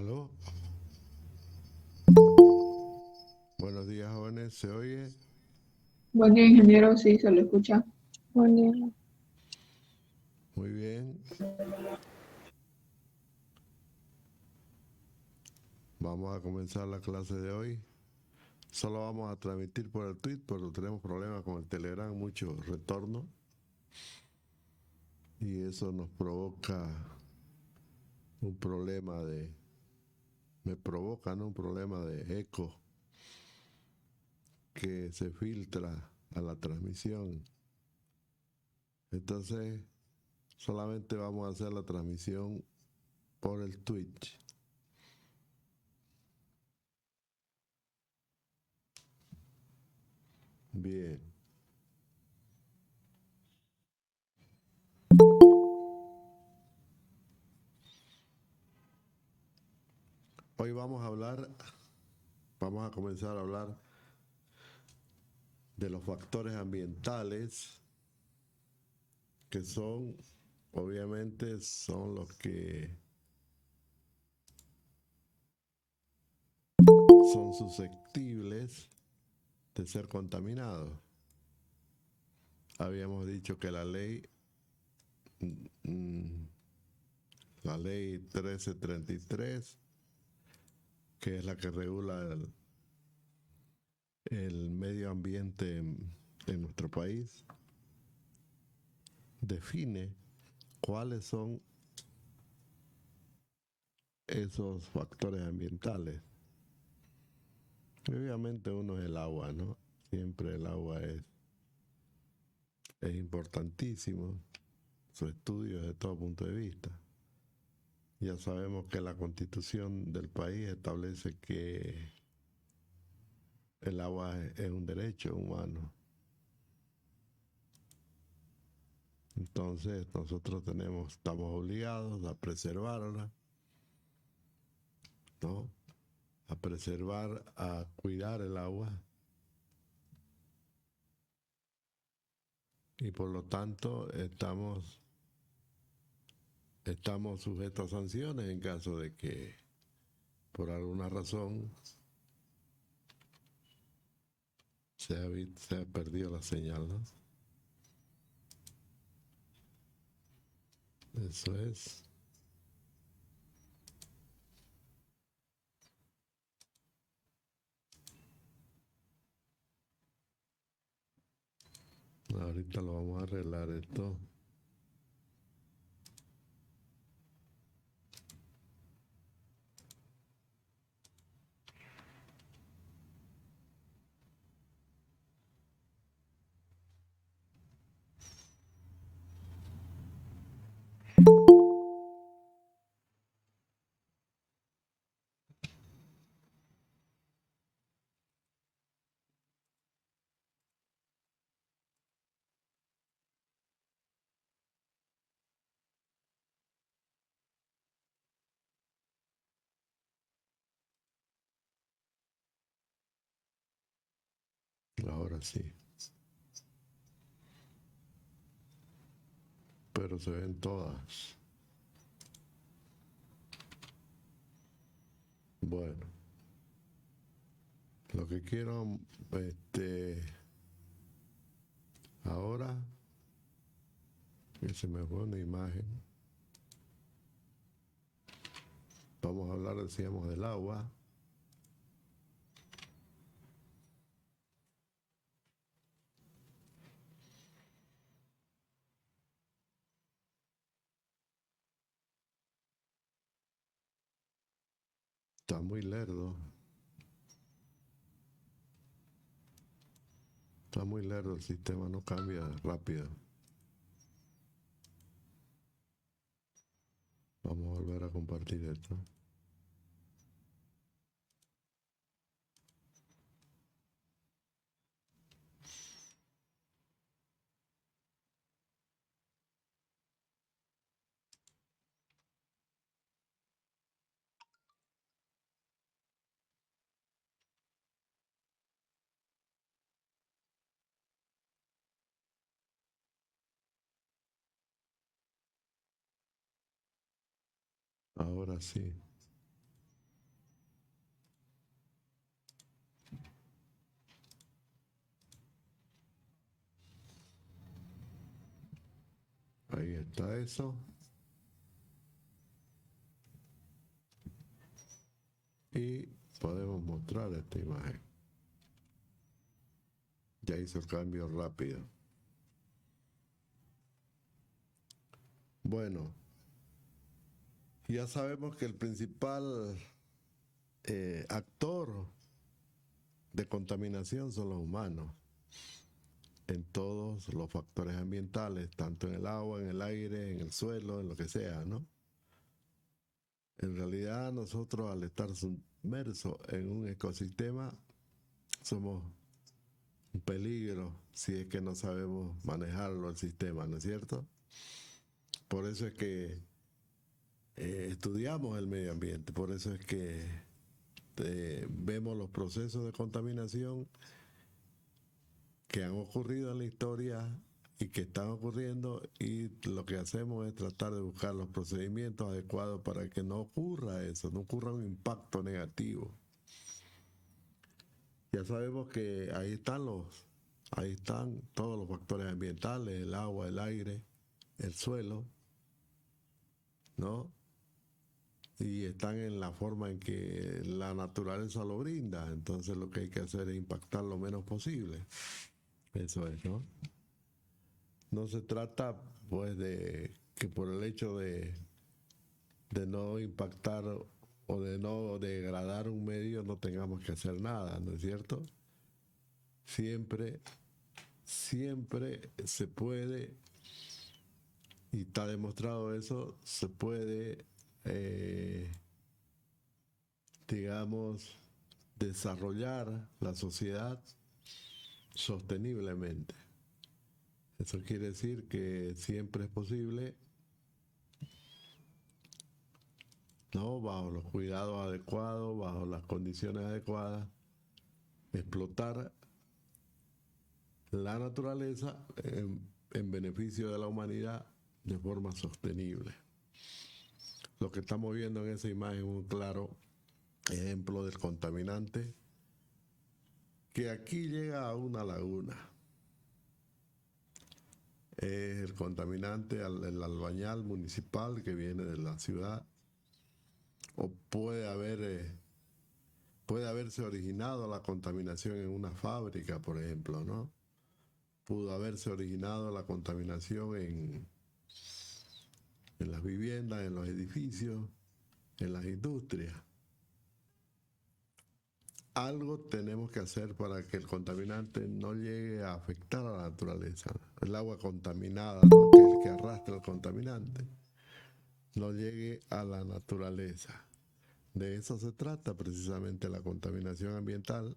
Aló, buenos días jóvenes, ¿se oye? Buen día, ingeniero, sí, se lo escucha. Buen día. Muy bien, vamos a comenzar la clase de hoy. Solo vamos a transmitir por el tweet porque tenemos problemas con el Telegram, mucho retorno. Y eso nos provoca un problema me provoca, ¿no? Un problema de eco que se filtra a la transmisión. Entonces, solamente vamos a hacer la transmisión por el Twitch. Bien. Hoy vamos a comenzar a hablar de los factores ambientales que obviamente, son los que son susceptibles de ser contaminados. Habíamos dicho que mm, la ley 1333, que es la que regula el medio ambiente en nuestro país, define cuáles son esos factores ambientales. Obviamente uno es el agua, ¿no? Siempre el agua es importantísimo, su estudio desde todo punto de vista. Ya sabemos que la constitución del país establece que el agua es un derecho humano. Entonces nosotros estamos obligados a preservarla, ¿no? A preservar, a cuidar el agua. Y por lo tanto estamos sujetos a sanciones en caso de que por alguna razón se ha perdido la señal, ¿no? Eso es. Ahorita lo vamos a arreglar esto. Ahora sí. Pero se ven todas. Bueno, lo que quiero, ahora, que se me fue una imagen, vamos a hablar, decíamos, del agua. Está muy lerdo. Está muy lerdo el sistema, no cambia rápido. Vamos a volver a compartir esto. Ahora sí. Ahí está eso. Y podemos mostrar esta imagen. Ya hizo el cambio rápido. Bueno, ya sabemos que el principal actor de contaminación son los humanos en todos los factores ambientales, tanto en el agua, en el aire, en el suelo, en lo que sea, ¿no? En realidad nosotros al estar sumersos en un ecosistema somos un peligro si es que no sabemos manejarlo el sistema, ¿no es cierto? Por eso es que estudiamos el medio ambiente, por eso es que vemos los procesos de contaminación que han ocurrido en la historia y que están ocurriendo, y lo que hacemos es tratar de buscar los procedimientos adecuados para que no ocurra eso, no ocurra un impacto negativo. Ya sabemos que ahí están todos los factores ambientales, el agua, el aire, el suelo, ¿no? Y están en la forma en que la naturaleza lo brinda, entonces lo que hay que hacer es impactar lo menos posible. Eso es, ¿no? No se trata, pues, de que por el hecho de no impactar o de no degradar un medio no tengamos que hacer nada, ¿no es cierto? Siempre se puede, y está demostrado eso, se puede, digamos, desarrollar la sociedad sosteniblemente. Eso quiere decir que siempre es posible, ¿no? Bajo los cuidados adecuados, bajo las condiciones adecuadas, explotar la naturaleza en beneficio de la humanidad de forma sostenible. Lo que estamos viendo en esa imagen es un claro ejemplo del contaminante que aquí llega a una laguna. Es el contaminante, el albañal municipal que viene de la ciudad, o puede haberse originado la contaminación en una fábrica, por ejemplo, ¿no? Pudo haberse originado la contaminación en las viviendas, en los edificios, en las industrias. Algo tenemos que hacer para que el contaminante no llegue a afectar a la naturaleza. El agua contaminada, ¿no? Que es el que arrastra el contaminante, no llegue a la naturaleza. De eso se trata precisamente la contaminación ambiental,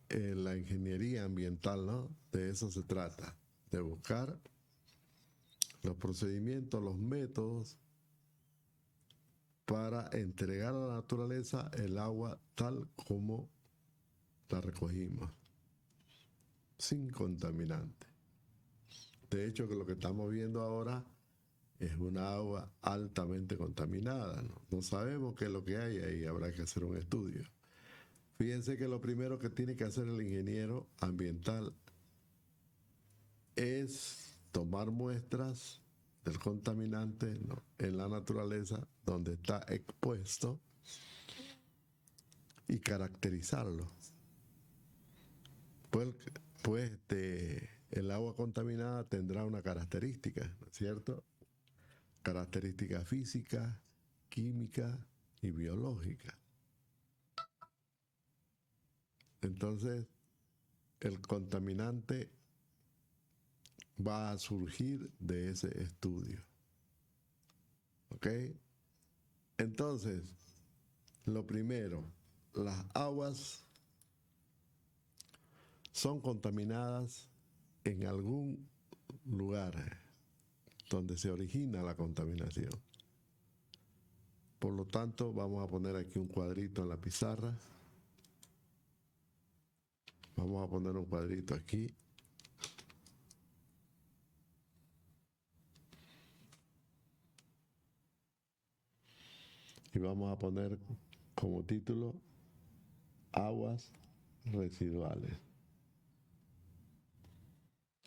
la ingeniería ambiental, ¿no? De eso se trata, de buscar los procedimientos, los métodos para entregar a la naturaleza el agua tal como la recogimos, sin contaminante. De hecho, que lo que estamos viendo ahora es una agua altamente contaminada, ¿no? No sabemos qué es lo que hay ahí, habrá que hacer un estudio. Fíjense que lo primero que tiene que hacer el ingeniero ambiental es tomar muestras del contaminante, ¿no?, en la naturaleza donde está expuesto y caracterizarlo. Pues el agua contaminada tendrá una característica, ¿no es cierto? Características físicas, químicas y biológicas. Entonces, el contaminante va a surgir de ese estudio. ¿Ok? Entonces, lo primero, las aguas son contaminadas en algún lugar donde se origina la contaminación. Por lo tanto, vamos a poner aquí un cuadrito en la pizarra. Vamos a poner un cuadrito aquí. Y vamos a poner como título aguas residuales.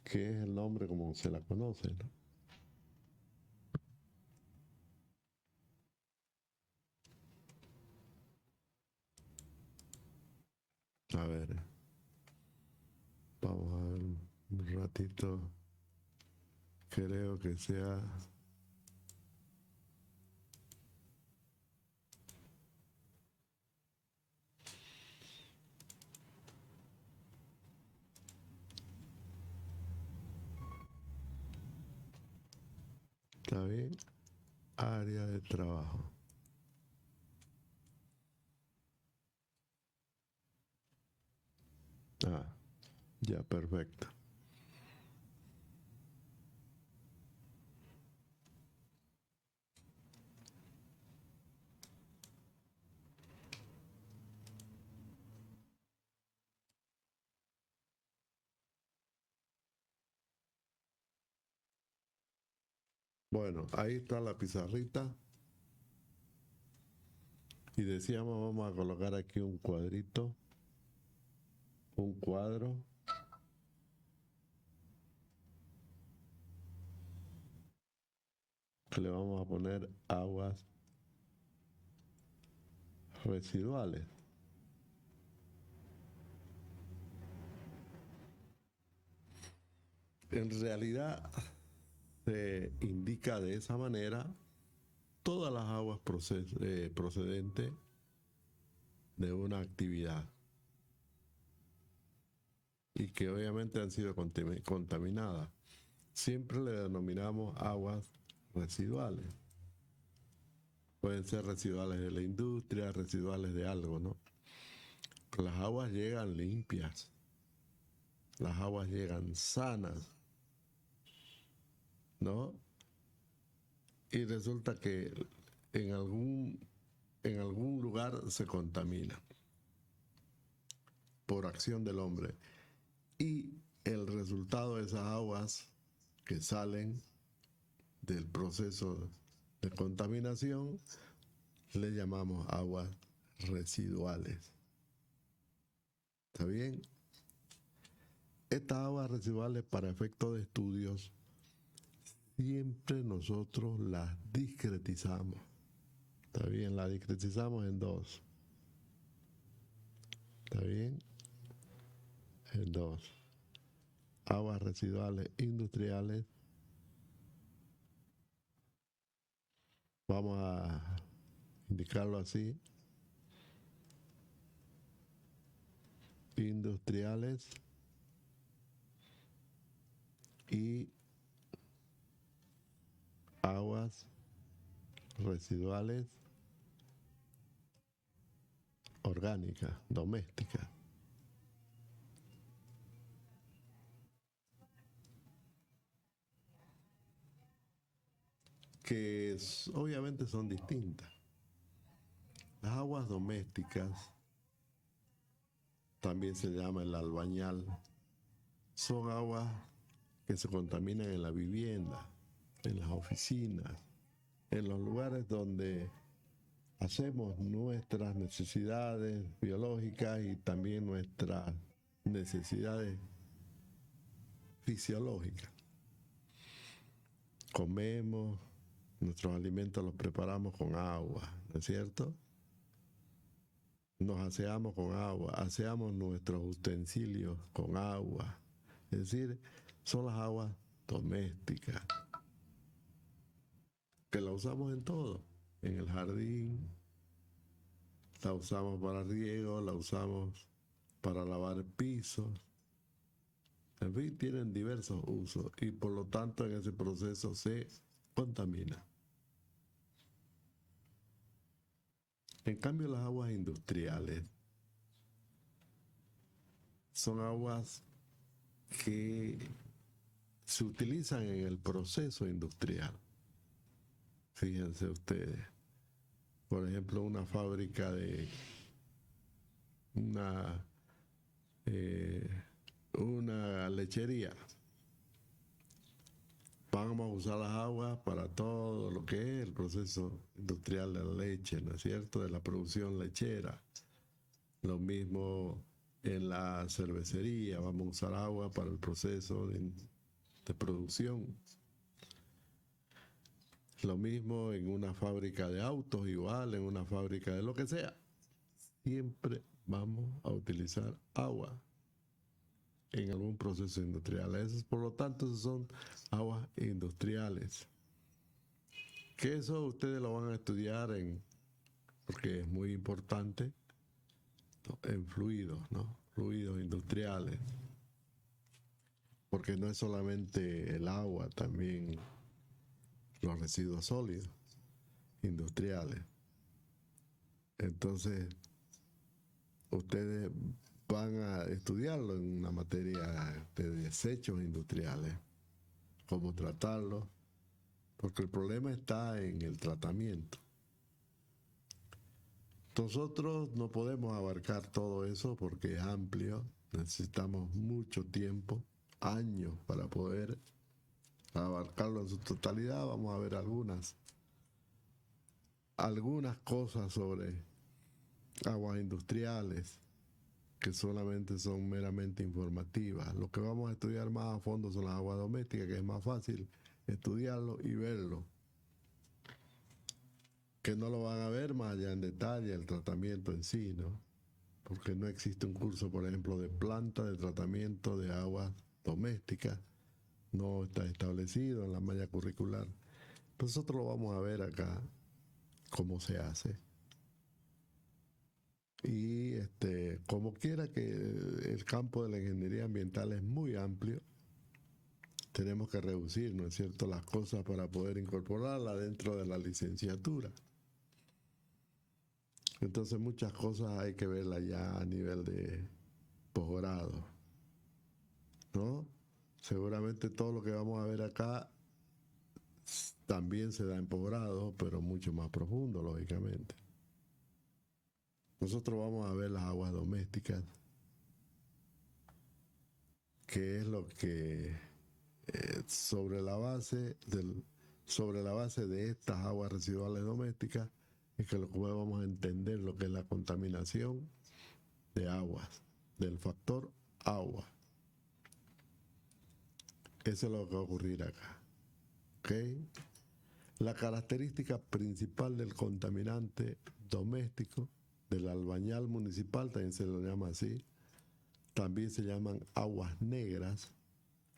que es el nombre como se la conoce, ¿no? A ver, vamos a ver un ratito. Creo que sea... ¿Está bien? Área de trabajo. Ah, ya, perfecto. Bueno, ahí está la pizarrita. Y decíamos, vamos a colocar aquí un cuadrito, un cuadro. Que le vamos a poner aguas residuales. En realidad se indica de esa manera todas las aguas procedentes de una actividad y que obviamente han sido contaminadas. Siempre le denominamos aguas residuales. Pueden ser residuales de la industria, residuales de algo, ¿no? Las aguas llegan limpias, las aguas llegan sanas, ¿no? Y resulta que en algún lugar se contamina por acción del hombre. Y el resultado de esas aguas que salen del proceso de contaminación le llamamos aguas residuales. ¿Está bien? Estas aguas residuales, para efectos de estudios, siempre nosotros las discretizamos. ¿Está bien? Las discretizamos en dos. ¿Está bien? En dos. Aguas residuales industriales. Vamos a indicarlo así. Industriales y aguas residuales orgánicas, domésticas. Que obviamente son distintas. Las aguas domésticas, también se llama el albañal, son aguas que se contaminan en la vivienda, en las oficinas, en los lugares donde hacemos nuestras necesidades biológicas y también nuestras necesidades fisiológicas. Comemos, nuestros alimentos los preparamos con agua, ¿no es cierto? Nos aseamos con agua, aseamos nuestros utensilios con agua. Es decir, son las aguas domésticas, que la usamos en todo, en el jardín, la usamos para riego, la usamos para lavar pisos. En fin, tienen diversos usos y por lo tanto en ese proceso se contamina. En cambio, las aguas industriales son aguas que se utilizan en el proceso industrial. Fíjense ustedes, por ejemplo, una fábrica de una lechería. Vamos a usar las aguas para todo lo que es el proceso industrial de la leche, ¿no es cierto? De la producción lechera. Lo mismo en la cervecería, vamos a usar agua para el proceso de producción. Lo mismo en una fábrica de autos, igual en una fábrica de lo que sea. Siempre vamos a utilizar agua en algún proceso industrial. Por lo tanto, esos son aguas industriales. Que eso ustedes lo van a estudiar porque es muy importante, en fluidos, ¿no? Fluidos industriales. Porque no es solamente el agua, también los residuos sólidos industriales. Entonces, ustedes van a estudiarlo en una materia de desechos industriales, cómo tratarlos, porque el problema está en el tratamiento. Nosotros no podemos abarcar todo eso porque es amplio, necesitamos mucho tiempo, años para poder abarcarlo en su totalidad. Vamos a ver algunas cosas sobre aguas industriales que solamente son meramente informativas. Lo que vamos a estudiar más a fondo son las aguas domésticas, que es más fácil estudiarlo y verlo, que no lo van a ver más allá en detalle el tratamiento en sí, ¿no? Porque no existe un curso, por ejemplo, de planta de tratamiento de aguas domésticas, no está establecido en la malla curricular. Nosotros lo vamos a ver acá cómo se hace. Y como quiera que el campo de la ingeniería ambiental es muy amplio, tenemos que reducir, ¿no es cierto?, las cosas para poder incorporarla dentro de la licenciatura. Entonces muchas cosas hay que verlas ya a nivel de posgrado, ¿no? Seguramente todo lo que vamos a ver acá también se da en posgrado, pero mucho más profundo, lógicamente. Nosotros vamos a ver las aguas domésticas, que es lo que sobre la base de estas aguas residuales domésticas es que vamos a entender lo que es la contaminación de aguas, del factor agua. Eso es lo que va a ocurrir acá. ¿Ok? La característica principal del contaminante doméstico, del albañal municipal, también se lo llama así, también se llaman aguas negras.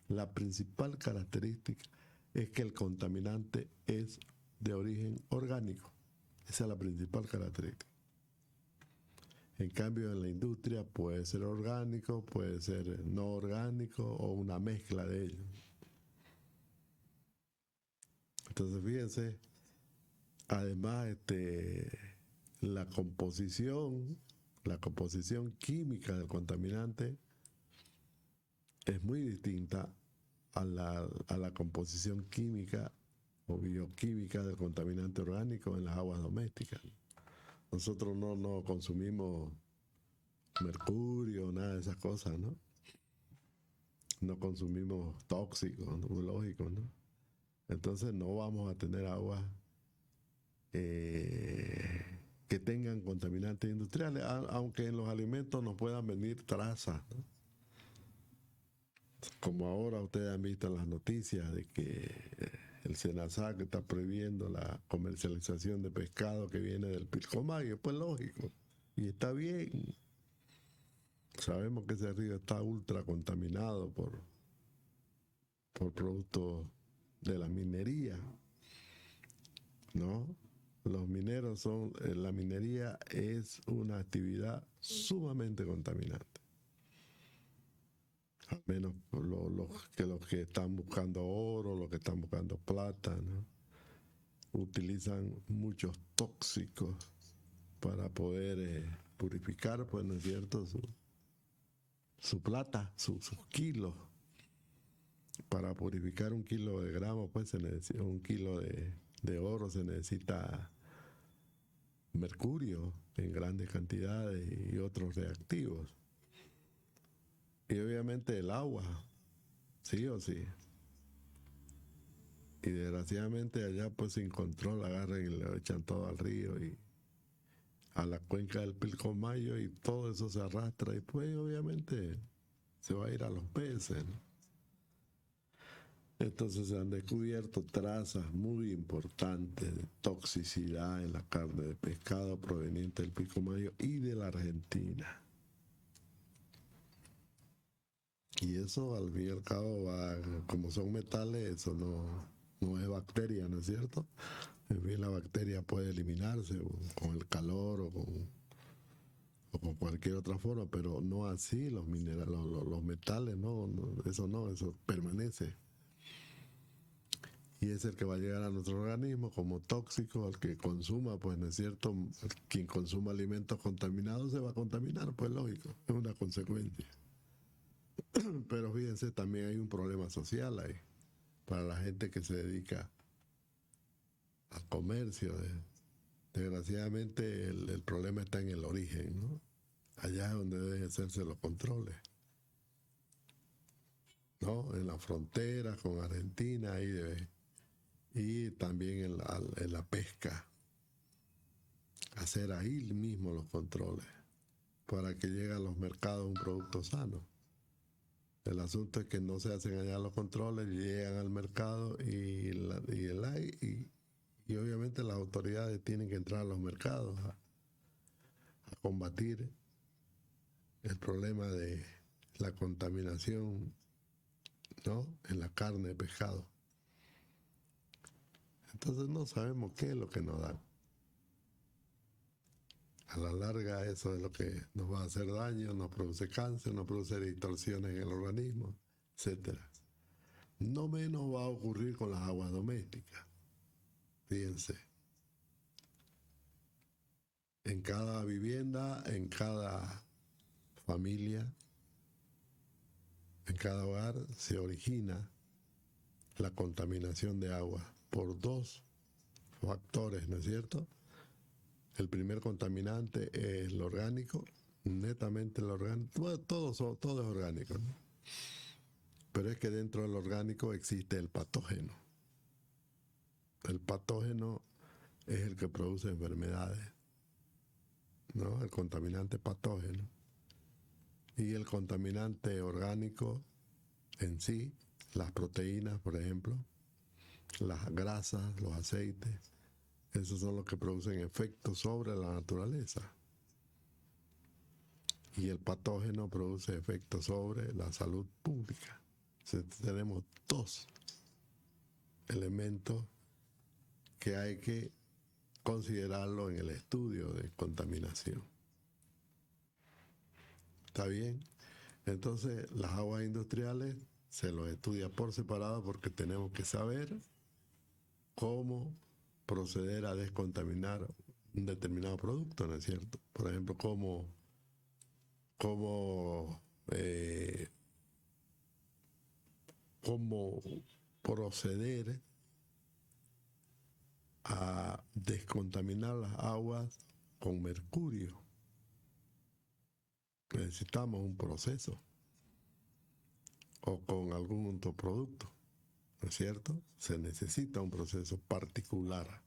La principal característica es que el contaminante es de origen orgánico. Esa es la principal característica. En cambio, en la industria puede ser orgánico, puede ser no orgánico o una mezcla de ellos. Entonces, fíjense, además, la composición química del contaminante es muy distinta a la composición química o bioquímica del contaminante orgánico en las aguas domésticas. Nosotros no consumimos mercurio, nada de esas cosas, ¿no? No consumimos tóxicos, ¿no? Lógicos, ¿no? Entonces no vamos a tener aguas que tengan contaminantes industriales, aunque en los alimentos nos puedan venir trazas, ¿no? Como ahora ustedes han visto en las noticias de que el SENASAC está prohibiendo la comercialización de pescado que viene del Pilcomayo, pues lógico, y está bien. Sabemos que ese río está ultra contaminado por productos de la minería, ¿no? La minería es una actividad sumamente contaminante. Al menos los que están buscando oro, los que están buscando plata, ¿no? Utilizan muchos tóxicos para poder purificar, pues, ¿no es cierto?, su plata, sus kilos. Para purificar 1 kilo de gramo, pues se necesita 1 kilo de oro, se necesita mercurio en grandes cantidades y otros reactivos. Y obviamente el agua, sí o sí. Y desgraciadamente allá pues sin control agarran y le echan todo al río y a la cuenca del Pilcomayo y todo eso se arrastra y pues obviamente se va a ir a los peces, ¿no? Entonces se han descubierto trazas muy importantes de toxicidad en la carne de pescado proveniente del Pilcomayo y de la Argentina. Y eso al fin y al cabo va, como son metales, eso no es bacteria, ¿no es cierto? En fin, la bacteria puede eliminarse con el calor o con cualquier otra forma, pero no así los minerales, los metales, eso permanece. Y es el que va a llegar a nuestro organismo como tóxico, al que consuma, pues no es cierto, quien consuma alimentos contaminados se va a contaminar, pues lógico, es una consecuencia. Pero fíjense, también hay un problema social ahí, para la gente que se dedica al comercio. Desgraciadamente el problema está en el origen, ¿no? Allá es donde deben hacerse los controles, ¿no? En la frontera con Argentina, ahí debe. Y también en la pesca, hacer ahí mismo los controles para que llegue a los mercados un producto sano. El asunto es que no se hacen allá los controles, llegan al mercado y obviamente las autoridades tienen que entrar a los mercados a combatir el problema de la contaminación, ¿no? En la carne de pescado. Entonces no sabemos qué es lo que nos dan. A la larga eso es lo que nos va a hacer daño, nos produce cáncer, nos produce distorsiones en el organismo, etc. No menos va a ocurrir con las aguas domésticas. Fíjense, en cada vivienda, en cada familia, en cada hogar se origina la contaminación de agua por dos factores, ¿no es cierto? El primer contaminante es el orgánico, netamente el orgánico, bueno, todo es orgánico, ¿no? Pero es que dentro del orgánico existe el patógeno. El patógeno es el que produce enfermedades, ¿no? El contaminante patógeno. Y el contaminante orgánico en sí, las proteínas, por ejemplo, las grasas, los aceites, esos son los que producen efectos sobre la naturaleza. Y el patógeno produce efectos sobre la salud pública. Entonces, tenemos dos elementos que hay que considerarlo en el estudio de contaminación. ¿Está bien? Entonces, las aguas industriales se los estudia por separado porque tenemos que saber cómo proceder a descontaminar un determinado producto, ¿no es cierto? Por ejemplo, cómo proceder a descontaminar las aguas con mercurio. Necesitamos un proceso o con algún otro producto, ¿no es cierto? Se necesita un proceso particular.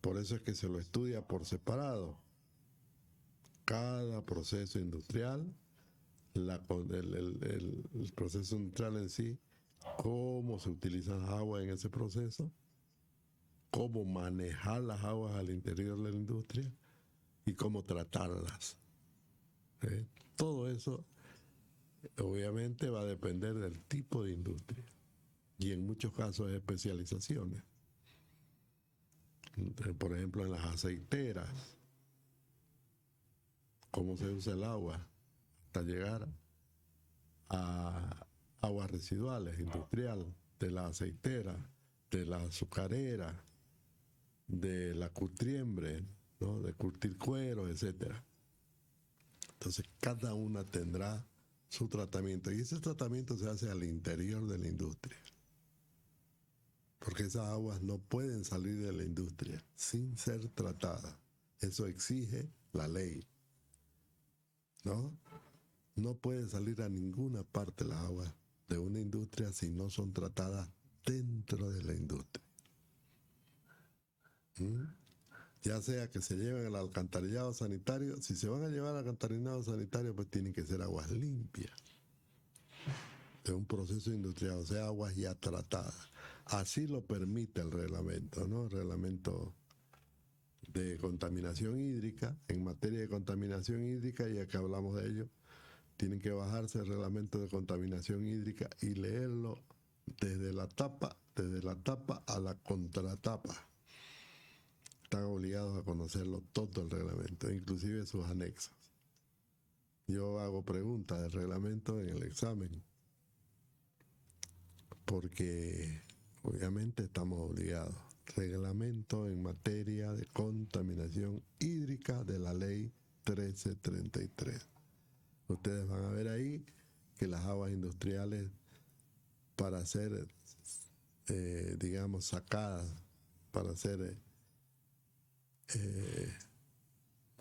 Por eso es que se lo estudia por separado. Cada proceso industrial, el proceso industrial en sí, cómo se utilizan las aguas en ese proceso, cómo manejar las aguas al interior de la industria y cómo tratarlas. Todo eso obviamente va a depender del tipo de industria y en muchos casos especializaciones. Por ejemplo, en las aceiteras, cómo se usa el agua hasta llegar a aguas residuales industrial, de la aceitera, de la azucarera, de la curtiembre, ¿no? De curtir cuero, etcétera. Entonces cada una tendrá su tratamiento y ese tratamiento se hace al interior de la industria, porque esas aguas no pueden salir de la industria sin ser tratadas. Eso exige la ley, ¿no? No pueden salir a ninguna parte las aguas de una industria si no son tratadas dentro de la industria. Ya sea que se lleven al alcantarillado sanitario, si se van a llevar al alcantarillado sanitario, pues tienen que ser aguas limpias. de un proceso industrial, o sea, aguas ya tratadas. Así lo permite el reglamento, ¿no? El reglamento de contaminación hídrica. En materia de contaminación hídrica, ya que hablamos de ello, tienen que bajarse el reglamento de contaminación hídrica y leerlo desde la tapa a la contratapa. Están obligados a conocerlo todo el reglamento, inclusive sus anexos. Yo hago preguntas del reglamento en el examen, porque obviamente estamos obligados. Reglamento en materia de contaminación hídrica de la ley 1333. Ustedes van a ver ahí que las aguas industriales, para ser, digamos, sacadas, para ser,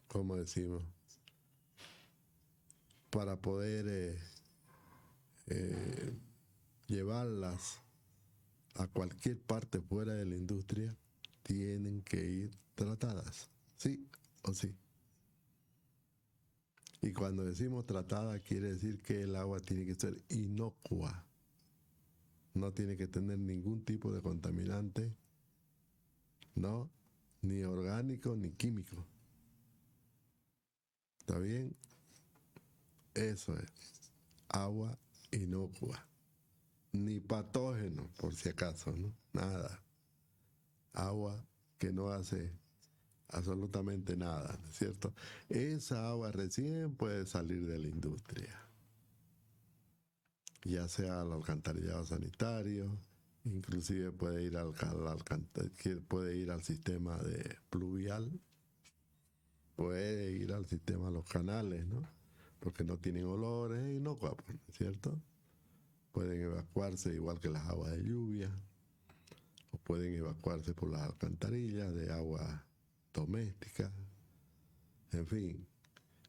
¿cómo decimos? Para poder llevarlas a cualquier parte fuera de la industria, tienen que ir tratadas, sí o sí. Y cuando decimos tratada, quiere decir que el agua tiene que ser inocua. No tiene que tener ningún tipo de contaminante, ¿no? Ni orgánico ni químico. ¿Está bien? Eso es. Agua inocua. Ni patógeno, por si acaso, ¿no? Nada. Agua que no hace absolutamente nada, ¿no es cierto? Esa agua recién puede salir de la industria, ya sea al alcantarillado sanitario, inclusive puede ir puede ir al sistema de pluvial, puede ir al sistema de los canales, ¿no? Porque no tienen olores, es inocua, ¿no es cierto? Pueden evacuarse igual que las aguas de lluvia, o pueden evacuarse por las alcantarillas de agua doméstica. En fin,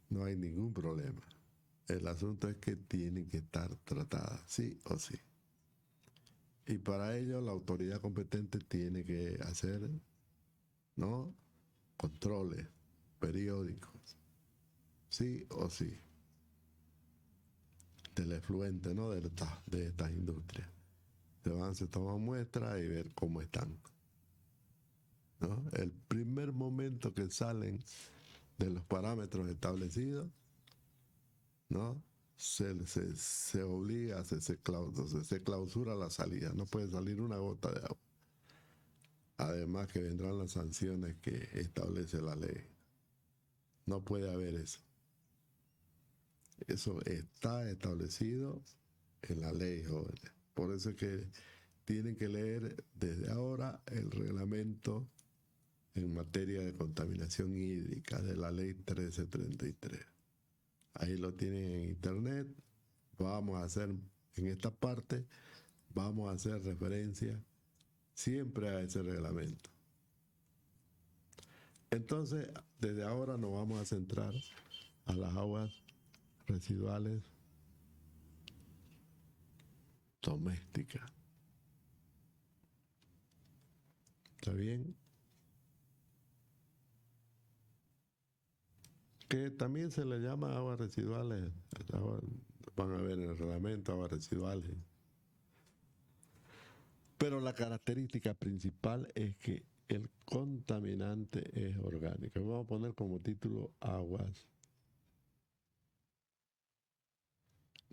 no hay ningún problema. El asunto es que tienen que estar tratadas, sí o sí. Y para ello la autoridad competente tiene que hacer, ¿no?, controles periódicos, sí o sí, del efluente, ¿no?, de estas industrias. Se toman muestras y ver cómo están, ¿no? El primer momento que salen de los parámetros establecidos, ¿no?, se obliga, se clausura la salida, no puede salir una gota de agua. Además que vendrán las sanciones que establece la ley. No puede haber eso. Eso está establecido en la ley, jóvenes. Por eso es que tienen que leer desde ahora el reglamento en materia de contaminación hídrica de la ley 1333. Ahí lo tienen en internet. Vamos a hacer, en esta parte, vamos a hacer referencia siempre a ese reglamento. Entonces, desde ahora nos vamos a centrar a las aguas residuales domésticas. ¿Está bien? Que también se le llama aguas residuales. Van a ver en el reglamento aguas residuales. Pero la característica principal es que el contaminante es orgánico. Vamos a poner como título aguas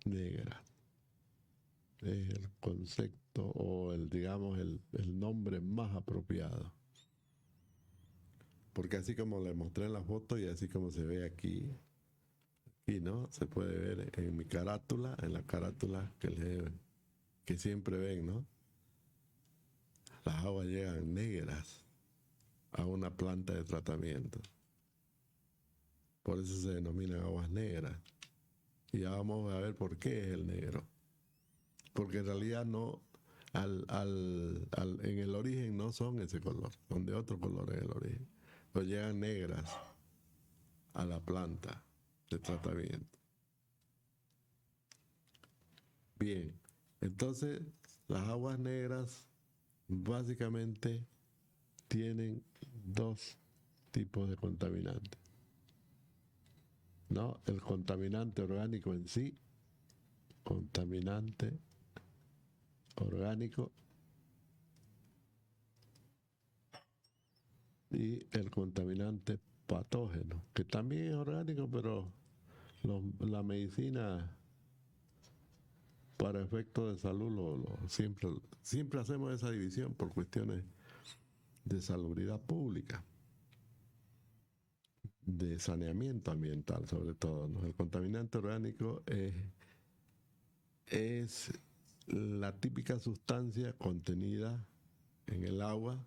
negras. Es el concepto o digamos, el nombre más apropiado. Porque así como le mostré en la foto y así como se ve aquí, ¿no? Se puede ver en mi carátula, en la carátula que siempre ven, ¿no? Las aguas llegan negras a una planta de tratamiento. Por eso se denominan aguas negras. Y ya vamos a ver por qué es el negro. Porque en realidad no, en el origen no son ese color, son de otro color en el origen. Pero llegan negras a la planta de tratamiento. Bien, entonces las aguas negras básicamente tienen dos tipos de contaminantes, ¿no? El contaminante orgánico en sí, contaminante orgánico y el contaminante patógeno, que también es orgánico, pero la medicina para efectos de salud siempre hacemos esa división por cuestiones de salubridad pública, de saneamiento ambiental sobre todo, ¿no? El contaminante orgánico es la típica sustancia contenida en el agua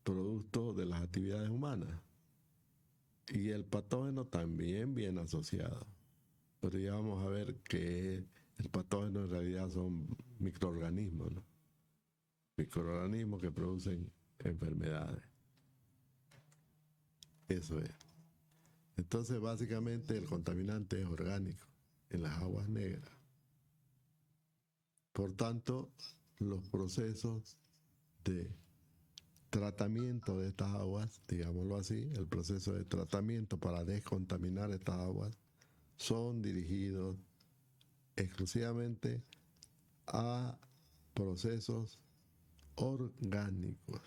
producto de las actividades humanas. Y el patógeno también viene asociado. Pero ya vamos a ver que el patógeno en realidad son microorganismos, ¿no? Microorganismos que producen enfermedades. Eso es. Entonces, básicamente, el contaminante es orgánico en las aguas negras. Por tanto, los procesos de tratamiento de estas aguas, digámoslo así, el proceso de tratamiento para descontaminar estas aguas, son dirigidos exclusivamente a procesos orgánicos.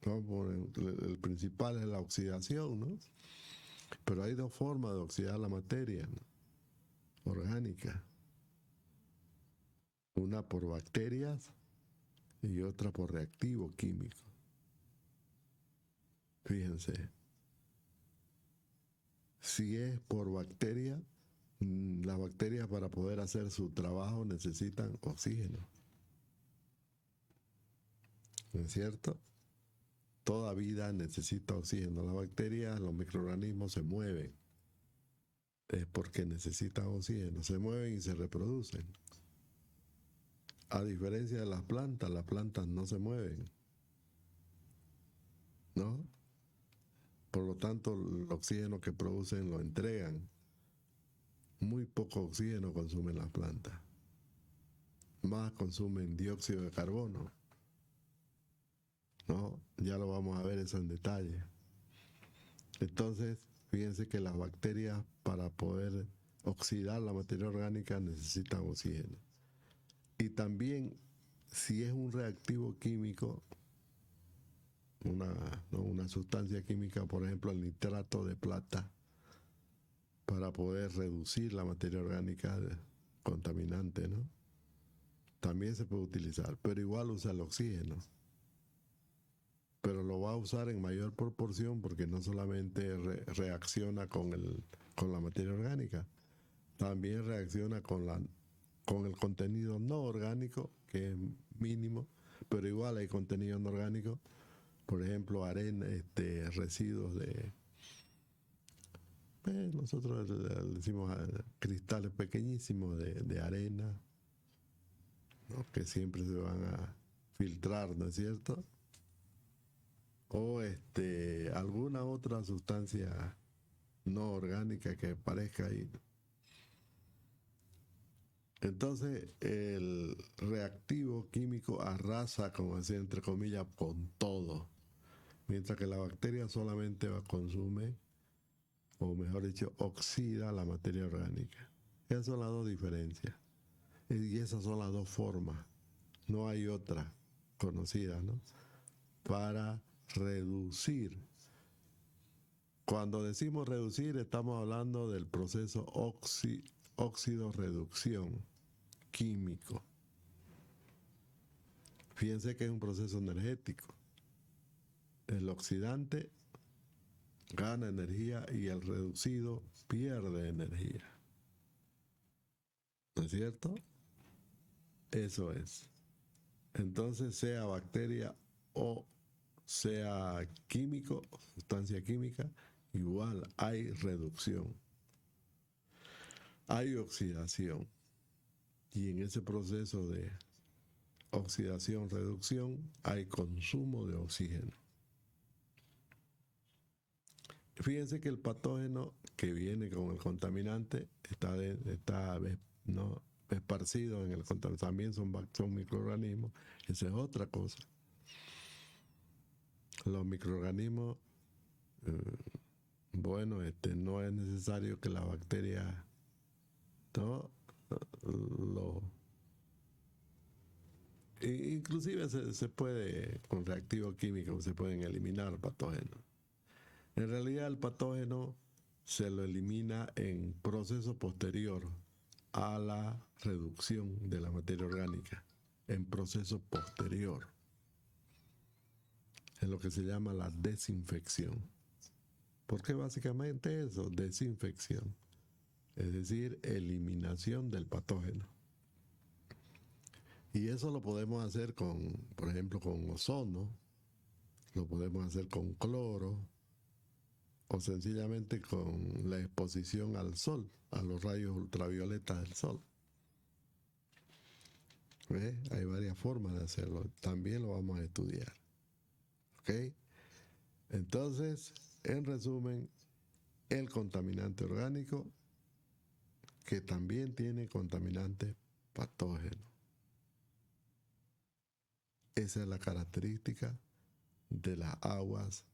¿No? El principal es la oxidación, ¿no? Pero hay dos formas de oxidar la materia, ¿no? Orgánica. Una por bacterias y otra por reactivo químico. Fíjense, si es por bacteria, las bacterias para poder hacer su trabajo necesitan oxígeno. ¿No es cierto? Toda vida necesita oxígeno. Las bacterias, los microorganismos se mueven. Es porque necesitan oxígeno. Se mueven y se reproducen. A diferencia de las plantas no se mueven, ¿no? Por lo tanto, el oxígeno que producen lo entregan. Muy poco oxígeno consumen las plantas. Más consumen dióxido de carbono, ¿no? Ya lo vamos a ver eso en detalle. Entonces, fíjense que las bacterias para poder oxidar la materia orgánica necesitan oxígeno. Y también, si es un reactivo químico, una sustancia química, por ejemplo, el nitrato de plata, para poder reducir la materia orgánica contaminante, ¿no? También se puede utilizar, pero igual usa el oxígeno. Pero lo va a usar en mayor proporción porque no solamente reacciona con la materia orgánica, también reacciona con el contenido no orgánico, que es mínimo, pero igual hay contenido no orgánico, por ejemplo, arena, residuos de, nosotros le decimos cristales pequeñísimos de arena, ¿no? Que siempre se van a filtrar, ¿no es cierto? O alguna otra sustancia no orgánica que aparezca ahí. Entonces, el reactivo químico arrasa, como decía, entre comillas, con todo, mientras que la bacteria solamente consume, o mejor dicho, oxida la materia orgánica. Esas son las dos diferencias. Y esas son las dos formas. No hay otra conocida, ¿no? Para reducir. Cuando decimos reducir, estamos hablando del proceso óxido-reducción químico. Fíjense que es un proceso energético. El oxidante gana energía y el reducido pierde energía. ¿No es cierto? Eso es. Entonces, sea bacteria o sea químico, sustancia química, igual hay reducción, hay oxidación. Y en ese proceso de oxidación-reducción hay consumo de oxígeno. Fíjense que el patógeno que viene con el contaminante está ¿no? esparcido en el contaminante. También son microorganismos. Esa es otra cosa. Los microorganismos, bueno, no es necesario que la bacteria, ¿no? lo inclusive se puede, con reactivos químicos, se pueden eliminar patógenos. En realidad el patógeno se lo elimina en proceso posterior a la reducción de la materia orgánica, en proceso posterior. Es lo que se llama la desinfección. ¿Por qué básicamente eso? Desinfección. Es decir, eliminación del patógeno. Y eso lo podemos hacer con, por ejemplo, con ozono, lo podemos hacer con cloro, o sencillamente con la exposición al sol, a los rayos ultravioletas del sol. ¿Ves? Hay varias formas de hacerlo. También lo vamos a estudiar. ¿Ok? Entonces, en resumen, el contaminante orgánico, que también tiene contaminantes patógenos. Esa es la característica de las aguas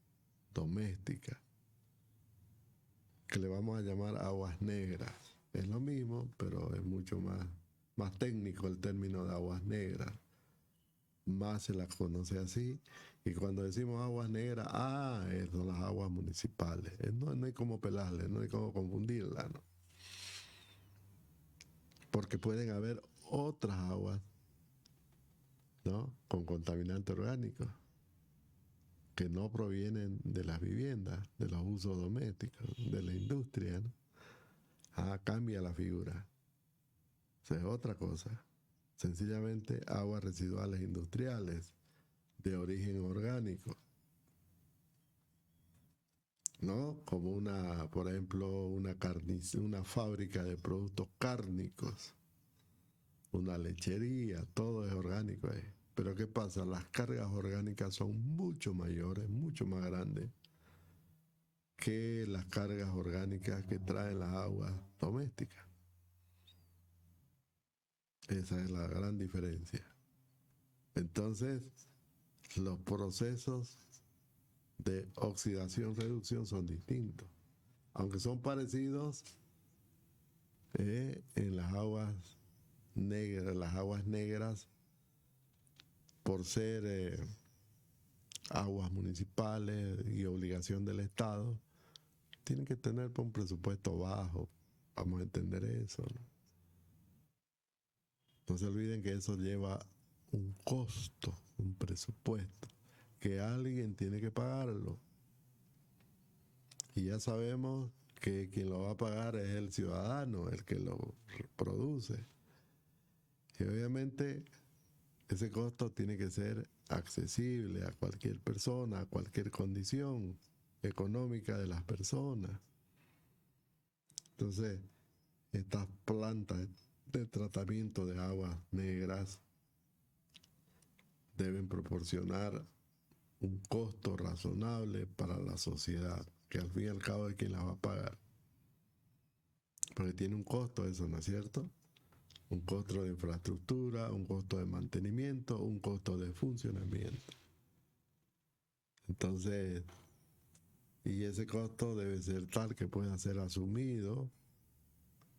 domésticas, que le vamos a llamar aguas negras. Es lo mismo, pero es mucho más técnico el término de aguas negras. Más se las conoce así. Y cuando decimos aguas negras, son las aguas municipales. No hay cómo pelarle, no hay cómo confundirla, ¿no? Porque pueden haber otras aguas, ¿no?, con contaminante orgánico, que no provienen de las viviendas, de los usos domésticos, de la industria, ¿no? Cambia la figura. Esa es otra cosa. Sencillamente aguas residuales industriales de origen orgánico, ¿no? Como por ejemplo, una fábrica de productos cárnicos, una lechería, todo es orgánico ahí. Pero ¿qué pasa? Las cargas orgánicas son mucho mayores, mucho más grandes que las cargas orgánicas que traen las aguas domésticas. Esa es la gran diferencia. Entonces, los procesos de oxidación-reducción son distintos. Aunque son parecidos en las aguas negras, por ser aguas municipales y obligación del Estado, tienen que tener un presupuesto bajo. Vamos a entender eso, ¿no? No se olviden que eso lleva un costo, un presupuesto, que alguien tiene que pagarlo. Y ya sabemos que quien lo va a pagar es el ciudadano, el que lo produce. Y obviamente ese costo tiene que ser accesible a cualquier persona, a cualquier condición económica de las personas. Entonces, estas plantas de tratamiento de aguas negras deben proporcionar un costo razonable para la sociedad, que al fin y al cabo es quien la va a pagar. Porque tiene un costo eso, ¿no es cierto? Un costo de infraestructura, un costo de mantenimiento, un costo de funcionamiento. Entonces, y ese costo debe ser tal que pueda ser asumido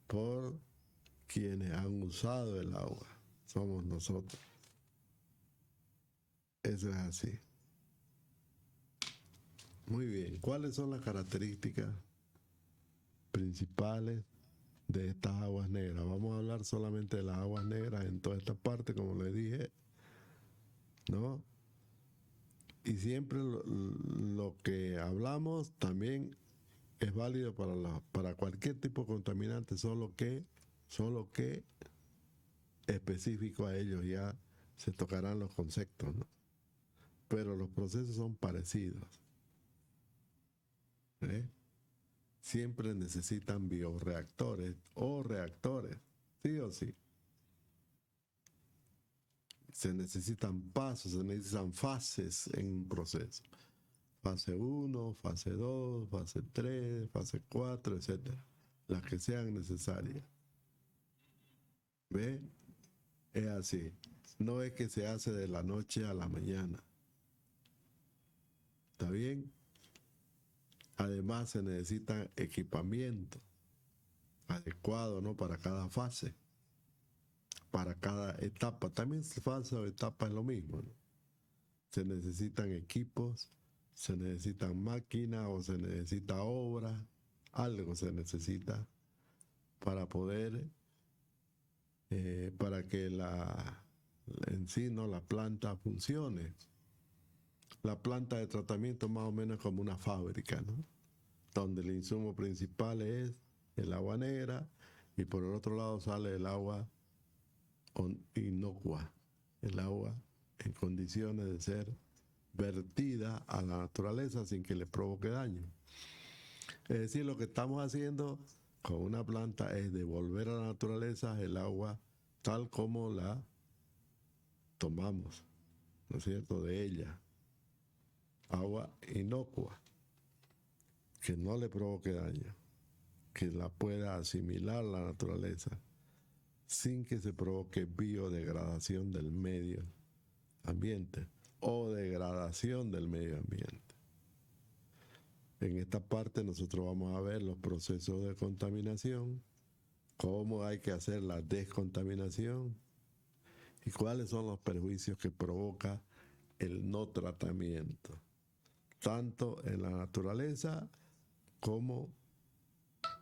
por quienes han usado el agua. Somos nosotros. Eso es así. Muy bien. ¿Cuáles son las características principales de estas aguas negras? Vamos a hablar solamente de las aguas negras en toda esta parte, como les dije, ¿no? Y siempre lo que hablamos también es válido para cualquier tipo de contaminante, solo que específico a ellos ya se tocarán los conceptos, ¿no? Pero los procesos son parecidos. Siempre necesitan bioreactores o reactores, sí o sí. Se necesitan pasos, se necesitan fases en un proceso. Fase 1, fase 2, fase 3, fase 4, etc. Las que sean necesarias. ¿Ve? Es así. No es que se hace de la noche a la mañana. ¿Está bien? Además se necesita equipamiento adecuado, ¿no?, para cada fase. para cada etapa. También falsa etapa es lo mismo, ¿no? Se necesitan equipos, se necesitan máquinas o se necesita obra, algo se necesita para poder, para que en sí, ¿no?, la planta funcione. La planta de tratamiento más o menos es como una fábrica, ¿no?, donde el insumo principal es el agua negra y por el otro lado sale el agua inocua, el agua en condiciones de ser vertida a la naturaleza sin que le provoque daño. Es decir, lo que estamos haciendo con una planta es devolver a la naturaleza el agua tal como la tomamos, ¿no es cierto?, de ella. Agua inocua, que no le provoque daño, que la pueda asimilar la naturaleza sin que se provoque biodegradación del medio ambiente o degradación del medio ambiente. En esta parte nosotros vamos a ver los procesos de contaminación, cómo hay que hacer la descontaminación y cuáles son los perjuicios que provoca el no tratamiento, tanto en la naturaleza como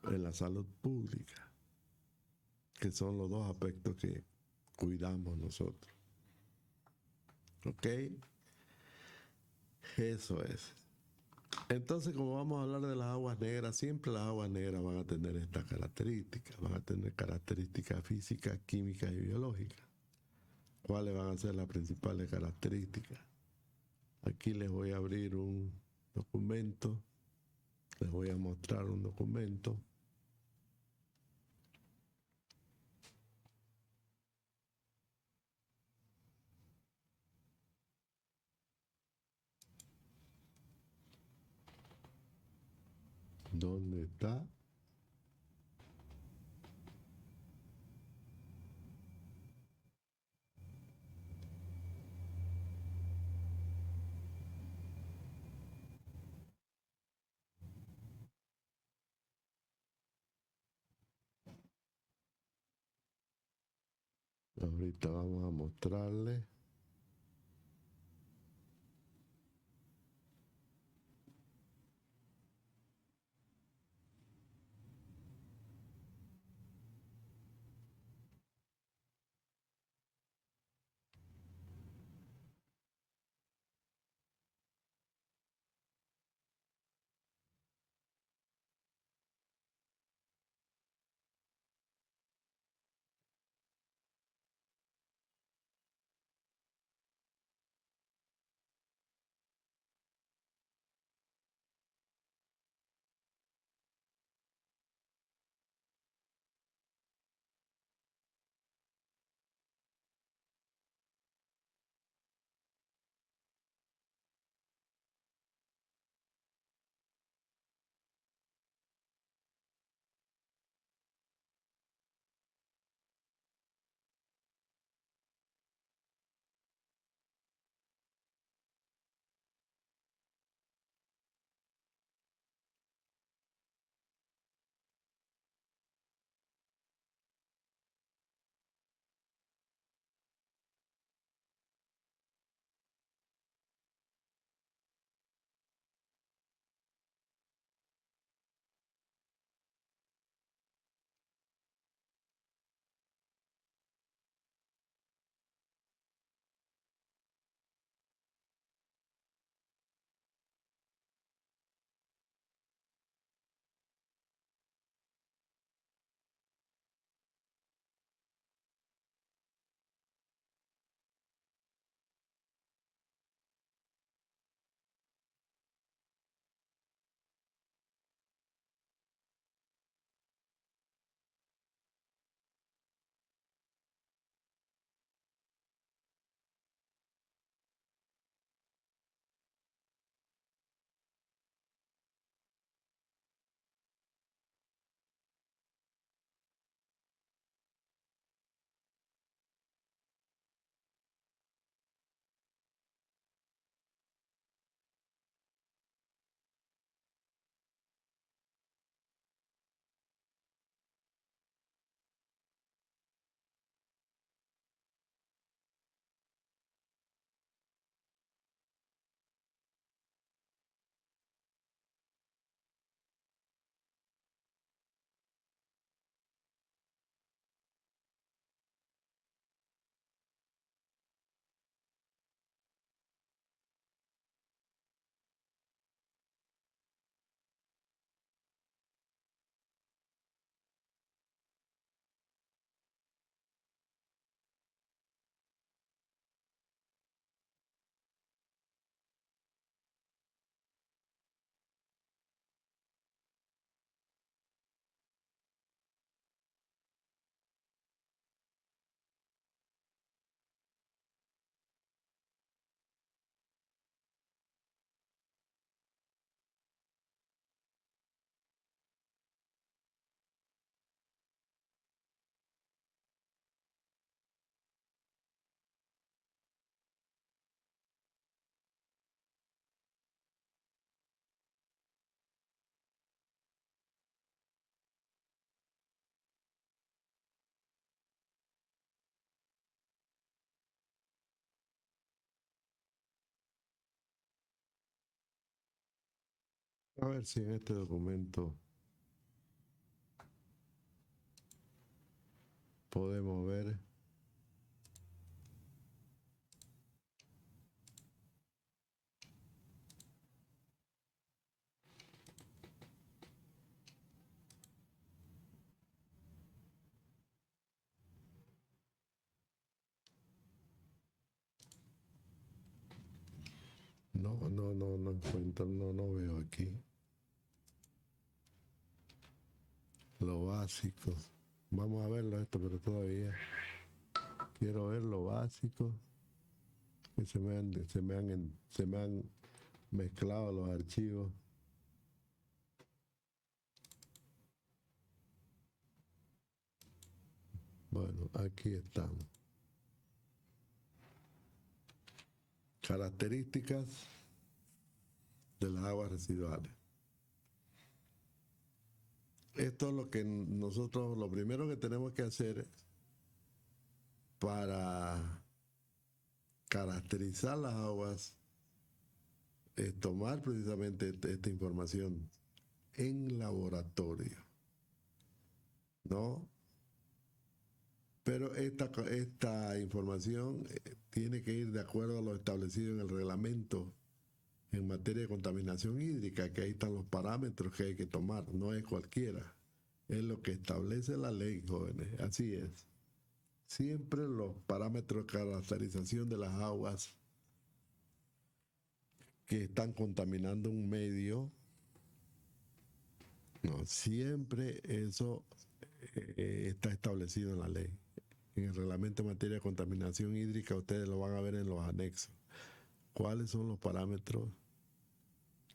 en la salud pública, que son los dos aspectos que cuidamos nosotros. ¿Ok? Eso es. Entonces, como vamos a hablar de las aguas negras, siempre las aguas negras van a tener estas características, van a tener características físicas, químicas y biológicas. ¿Cuáles van a ser las principales características? Aquí les voy a abrir un documento, les voy a mostrar un documento. ¿Dónde está? Ahorita vamos a mostrarles. A ver si en este documento podemos ver. No encuentro, no veo aquí. Lo básico. Vamos a verlo esto, pero todavía quiero ver lo básico. Que se me han mezclado los archivos. Bueno, aquí estamos. Características de las aguas residuales. Esto es lo que nosotros, lo primero que tenemos que hacer para caracterizar las aguas es tomar precisamente esta información en laboratorio, ¿no? Pero esta información tiene que ir de acuerdo a lo establecido en el reglamento en materia de contaminación hídrica, que ahí están los parámetros que hay que tomar, no es cualquiera, es lo que establece la ley, jóvenes, así es. Siempre los parámetros de caracterización de las aguas que están contaminando un medio, no, siempre eso está establecido en la ley. En el reglamento en materia de contaminación hídrica, ustedes lo van a ver en los anexos. ¿Cuáles son los parámetros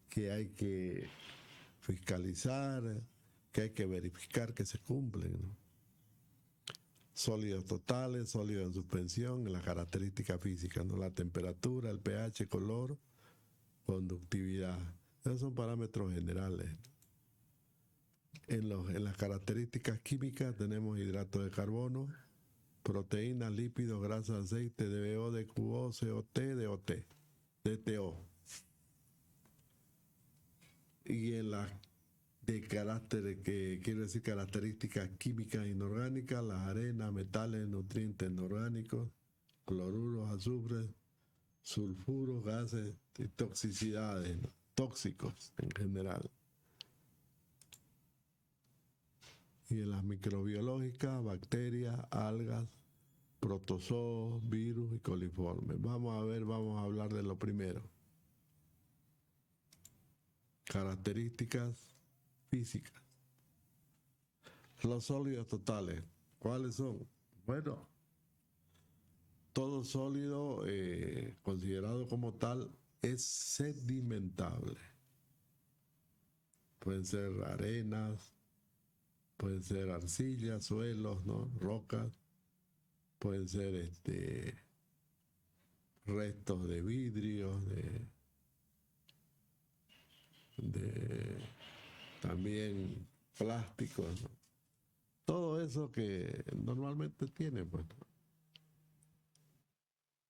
que hay que fiscalizar, que hay que verificar que se cumplen, ¿no? Sólidos totales, sólidos en suspensión, las características físicas, ¿no? La temperatura, el pH, color, conductividad. Esos son parámetros generales. En las características químicas tenemos hidrato de carbono, proteínas, lípidos, grasas, aceite, DBO, DQO, COT, DOT, DTO. Y en las de carácter, que quiere decir características químicas inorgánicas, las arenas, metales, nutrientes inorgánicos, cloruros, azufres, sulfuros, gases y toxicidades, ¿no? Tóxicos en general. Y en las microbiológicas, bacterias, algas, protozoos, virus y coliformes. Vamos a hablar de lo primero. Características físicas. Los sólidos totales, ¿cuáles son? Bueno, todo sólido considerado como tal es sedimentable. Pueden ser arenas, pueden ser arcillas, suelos, ¿no? Rocas, pueden ser restos de vidrio, de también plásticos, ¿no? Todo eso que normalmente tiene, pues.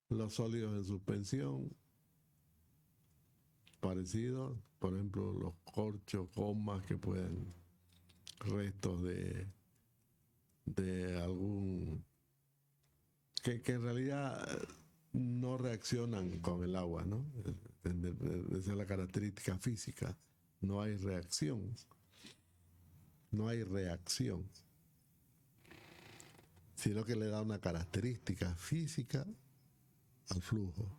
Los sólidos en suspensión, parecidos, por ejemplo, los corchos, gomas que pueden, restos de algún, que en realidad no reaccionan con el agua, ¿no? Esa es la característica física. No hay reacción. No hay reacción. Sino que le da una característica física al flujo.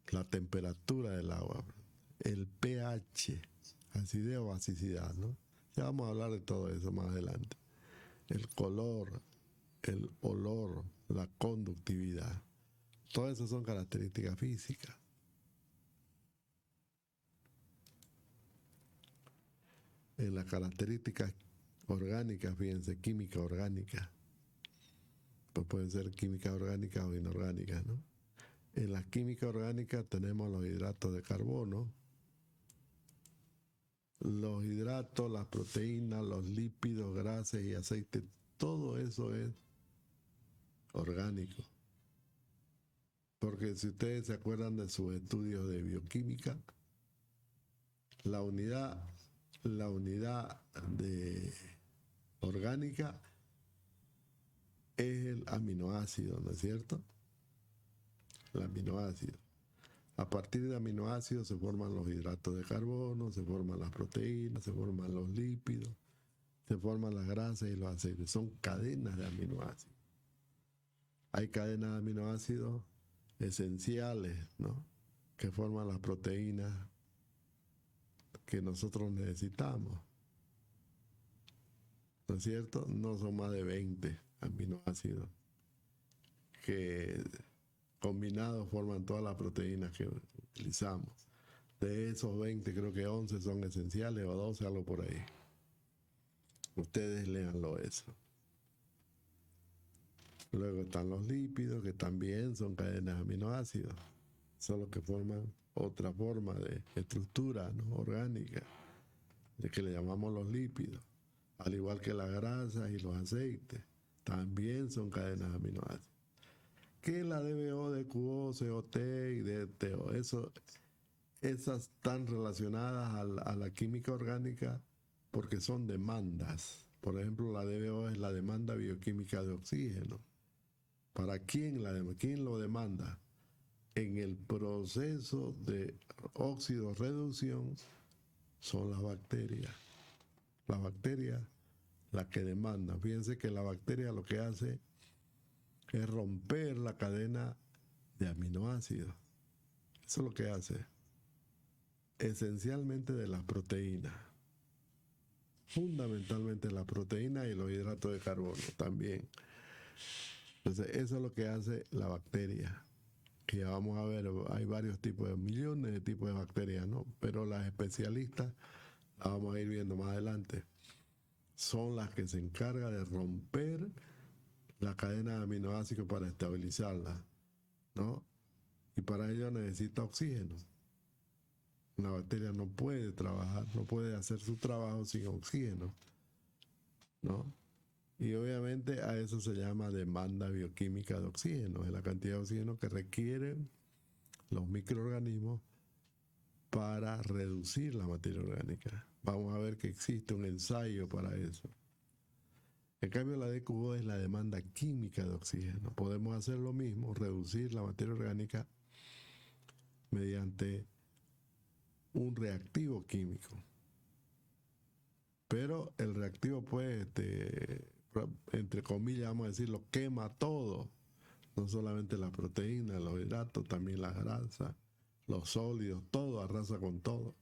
La temperatura del agua, el pH, acidez o basicidad, ¿no? Ya vamos a hablar de todo eso más adelante. El color, el olor, la conductividad. Todas esas son características físicas. En las características orgánicas, fíjense, química orgánica. Pues pueden ser químicas orgánicas o inorgánicas, ¿no? En la química orgánica tenemos los hidratos de carbono, los hidratos, las proteínas, los lípidos, grasas y aceites. Todo eso es orgánico. Porque si ustedes se acuerdan de sus estudios de bioquímica, La unidad, la unidad de orgánica es el aminoácido, ¿no es cierto? El aminoácido. A partir de aminoácidos se forman los hidratos de carbono, se forman las proteínas, se forman los lípidos, se forman las grasas y los aceites. Son cadenas de aminoácidos. Hay cadenas de aminoácidos esenciales, ¿no?, que forman las proteínas que nosotros necesitamos, ¿no es cierto? No son más de 20 aminoácidos que combinados forman todas las proteínas que utilizamos. De esos 20, creo que 11 son esenciales o 12, algo por ahí. Ustedes léanlo eso. Luego están los lípidos, que también son cadenas de aminoácidos, solo que forman otra forma de estructura, ¿no?, orgánica, de que le llamamos los lípidos. Al igual que las grasas y los aceites, también son cadenas de aminoácidos. Que la DBO, DQO, COT y DTO, esas están relacionadas a la química orgánica porque son demandas. Por ejemplo, la DBO es la demanda bioquímica de oxígeno. ¿Para quién quién lo demanda? En el proceso de óxido-reducción son las bacterias. Las bacterias las que demandan. Fíjense que la bacteria lo que hace es romper la cadena de aminoácidos. Eso es lo que hace. Esencialmente de las proteínas. Fundamentalmente las proteínas y los hidratos de carbono también. Entonces, eso es lo que hace la bacteria. Que ya vamos a ver, hay varios tipos, millones de tipos de bacterias, ¿no? Pero las especialistas, las vamos a ir viendo más adelante, son las que se encargan de romper la cadena de aminoácidos para estabilizarla, ¿no? Y para ello necesita oxígeno. Una bacteria no puede trabajar, no puede hacer su trabajo sin oxígeno, ¿no? Y obviamente a eso se llama demanda bioquímica de oxígeno, es la cantidad de oxígeno que requieren los microorganismos para reducir la materia orgánica. Vamos a ver que existe un ensayo para eso. En cambio, la DQO es la demanda química de oxígeno. Podemos hacer lo mismo, reducir la materia orgánica mediante un reactivo químico. Pero el reactivo, pues, entre comillas, vamos a decir, lo quema todo. No solamente la proteína, los hidratos, también las grasas, los sólidos, todo arrasa con todo.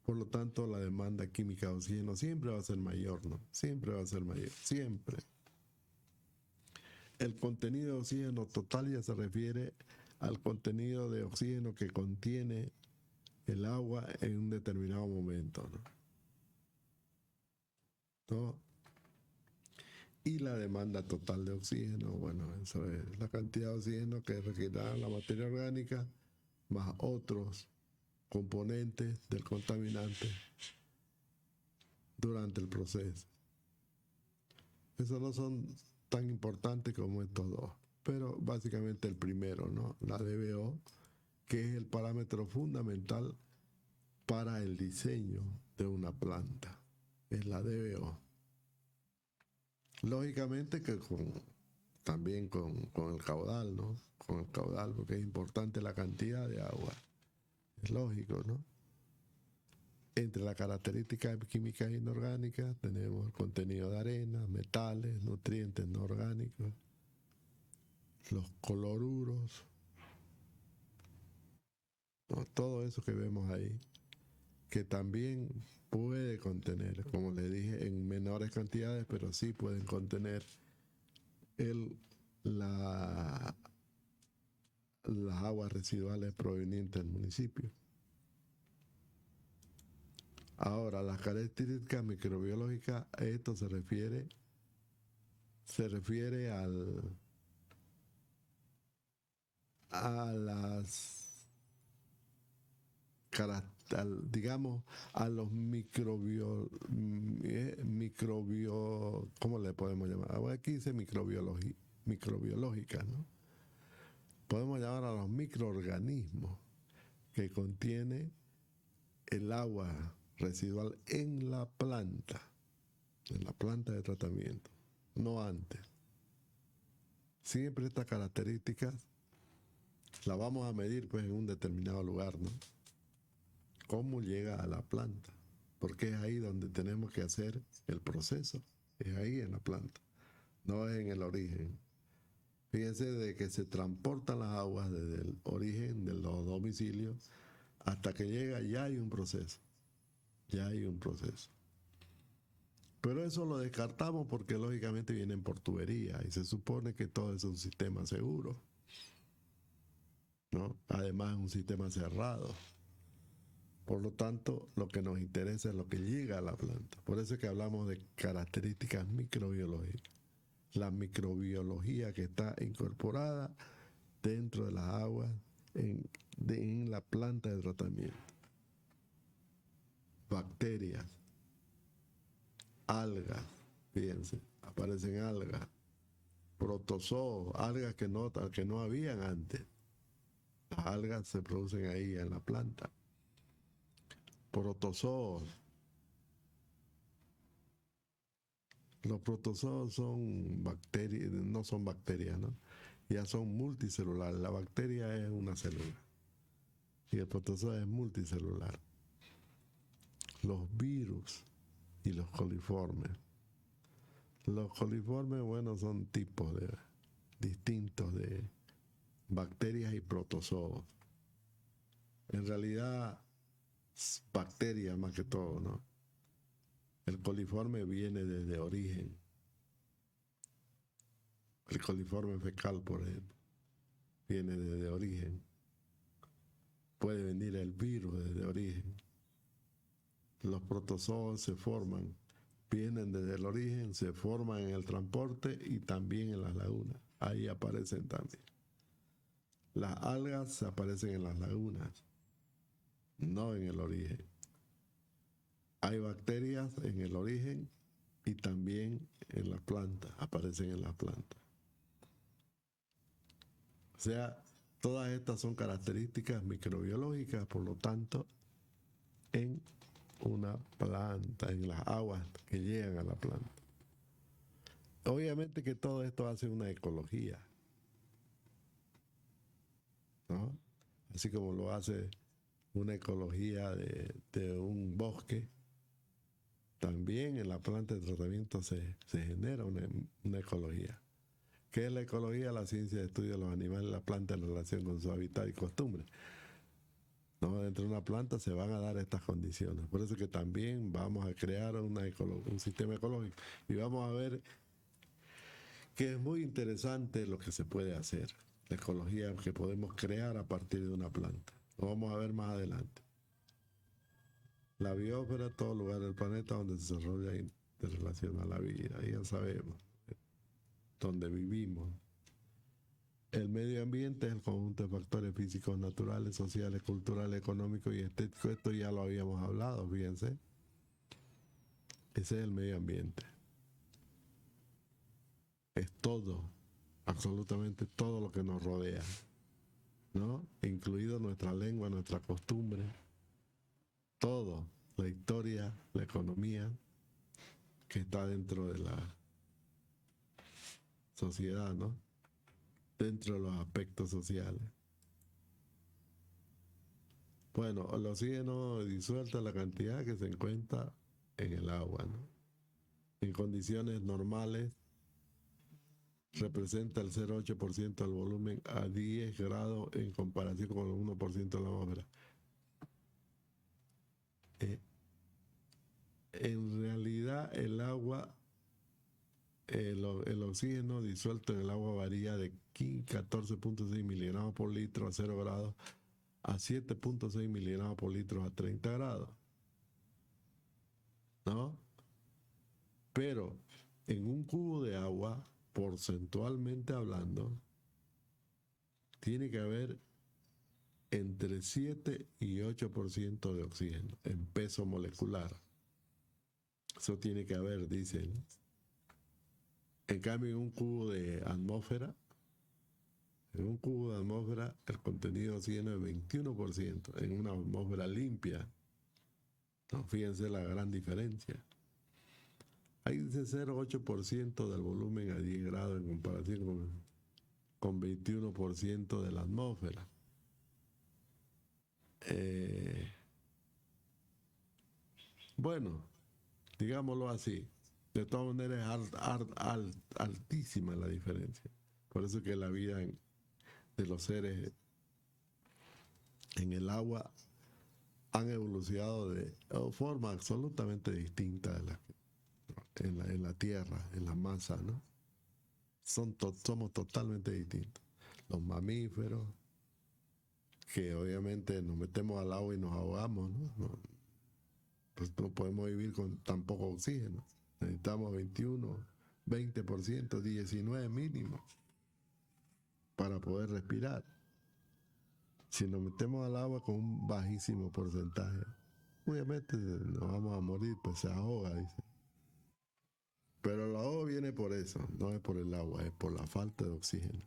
Por lo tanto, la demanda química de oxígeno siempre va a ser mayor, ¿no? Siempre va a ser mayor, siempre. El contenido de oxígeno total ya se refiere al contenido de oxígeno que contiene el agua en un determinado momento, ¿no? Y la demanda total de oxígeno, bueno, eso es la cantidad de oxígeno que requerirá la materia orgánica más otros componentes del contaminante durante el proceso. Esos no son tan importantes como estos dos, pero básicamente el primero, ¿no? La DBO, que es el parámetro fundamental para el diseño de una planta, es la DBO. Lógicamente que también con el caudal, ¿no? Con el caudal, porque es importante la cantidad de agua. Es lógico, ¿no? Entre las características químicas inorgánicas tenemos el contenido de arena, metales, nutrientes no orgánicos, los coloruros, ¿no? Todo eso que vemos ahí, que también puede contener, como le dije, en menores cantidades, pero sí pueden contener las aguas residuales provenientes del municipio. Ahora, las características microbiológicas, esto se refiere a las digamos, a los ¿cómo le podemos llamar? Aquí dice microbiológicas, ¿no? Podemos llamar a los microorganismos que contiene el agua residual en la planta de tratamiento, no antes. Siempre estas características las vamos a medir pues en un determinado lugar, ¿no? ¿Cómo llega a la planta? Porque es ahí donde tenemos que hacer el proceso, es ahí en la planta, no es en el origen. Fíjense de que se transportan las aguas desde el origen de los domicilios hasta que llega, ya hay un proceso, ya hay un proceso. Pero eso lo descartamos porque lógicamente vienen por tubería y se supone que todo es un sistema seguro, ¿no? Además es un sistema cerrado. Por lo tanto, lo que nos interesa es lo que llega a la planta. Por eso es que hablamos de características microbiológicas. La microbiología que está incorporada dentro de las aguas en la planta de tratamiento. Bacterias, algas, fíjense, aparecen algas, protozoos, algas que no habían antes. Las algas se producen ahí en la planta. Protozoos. Los protozoos son bacterias, no son bacterias, ¿no? Ya son multicelulares. La bacteria es una célula y el protozoo es multicelular. Los virus y los coliformes. Los coliformes, bueno, son tipos distintos de bacterias y protozoos. En realidad, bacterias más que todo, ¿no? El coliforme viene desde origen. El coliforme fecal, por ejemplo, viene desde origen. Puede venir el virus desde origen. Los protozoos se forman, vienen desde el origen, se forman en el transporte y también en las lagunas. Ahí aparecen también. Las algas aparecen en las lagunas, no en el origen. Hay bacterias en el origen y también en las plantas, aparecen en las plantas. O sea, todas estas son características microbiológicas, por lo tanto, en una planta, en las aguas que llegan a la planta. Obviamente que todo esto hace una ecología, ¿no? Así como lo hace una ecología de un bosque, también en la planta de tratamiento se genera una ecología. ¿Qué es la ecología? La ciencia de estudio de los animales y las plantas en relación con su hábitat y costumbres. ¿No? Dentro de una planta se van a dar estas condiciones. Por eso que también vamos a crear un sistema ecológico. Y vamos a ver que es muy interesante lo que se puede hacer. La ecología que podemos crear a partir de una planta. Lo vamos a ver más adelante. La biosfera, todo lugar del planeta donde se desarrolla y se relaciona la vida. Ya sabemos. Donde vivimos. El medio ambiente es el conjunto de factores físicos, naturales, sociales, culturales, económicos y estéticos. Esto ya lo habíamos hablado, fíjense. Ese es el medio ambiente. Es todo, absolutamente todo lo que nos rodea, ¿no? Incluido nuestra lengua, nuestra costumbre, todo, la historia, la economía que está dentro de la sociedad, ¿no? Dentro de los aspectos sociales. Bueno, el oxígeno disuelto es la cantidad que se encuentra en el agua, ¿no? En condiciones normales representa el 0,8% del volumen a 10 grados en comparación con el 1% de la atmósfera. En realidad el agua, el oxígeno disuelto en el agua varía de 14.6 miligramos por litro a 0 grados a 7.6 miligramos por litro a 30 grados, ¿no? Pero en un cubo de agua, porcentualmente hablando, tiene que haber entre 7 y 8% de oxígeno en peso molecular. Eso tiene que haber, dicen. En cambio, en un cubo de atmósfera, el contenido de oxígeno es 21%, en una atmósfera limpia. ¿no? Fíjense la gran diferencia. Ahí dice 0,8% del volumen a 10 grados en comparación con 21% de la atmósfera. Bueno, digámoslo así. De todas maneras es altísima la diferencia. Por eso que la vida de los seres en el agua han evolucionado de forma absolutamente distinta en la tierra, en la masa, ¿no? Somos totalmente distintos. Los mamíferos, que obviamente nos metemos al agua y nos ahogamos, ¿no? Pues no podemos vivir con tan poco oxígeno. Necesitamos 21, 20%, 19 mínimo para poder respirar. Si nos metemos al agua con un bajísimo porcentaje, obviamente nos vamos a morir, pues se ahoga, dice. Pero el ahogo viene por eso, no es por el agua, es por la falta de oxígeno.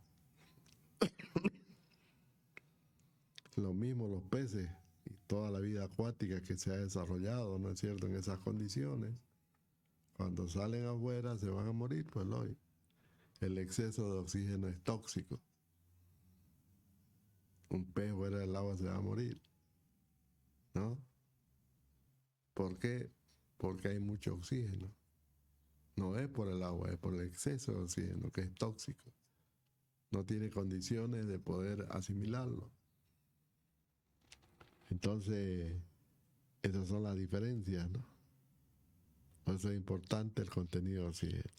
Lo mismo los peces y toda la vida acuática que se ha desarrollado, ¿no es cierto?, en esas condiciones. Cuando salen afuera se van a morir, pues lógico. El exceso de oxígeno es tóxico. Un pez fuera del agua se va a morir, ¿no? ¿Por qué? Porque hay mucho oxígeno. No es por el agua, es por el exceso de oxígeno, que es tóxico. No tiene condiciones de poder asimilarlo. Entonces, esas son las diferencias, ¿no? Por eso es importante el contenido de oxígeno.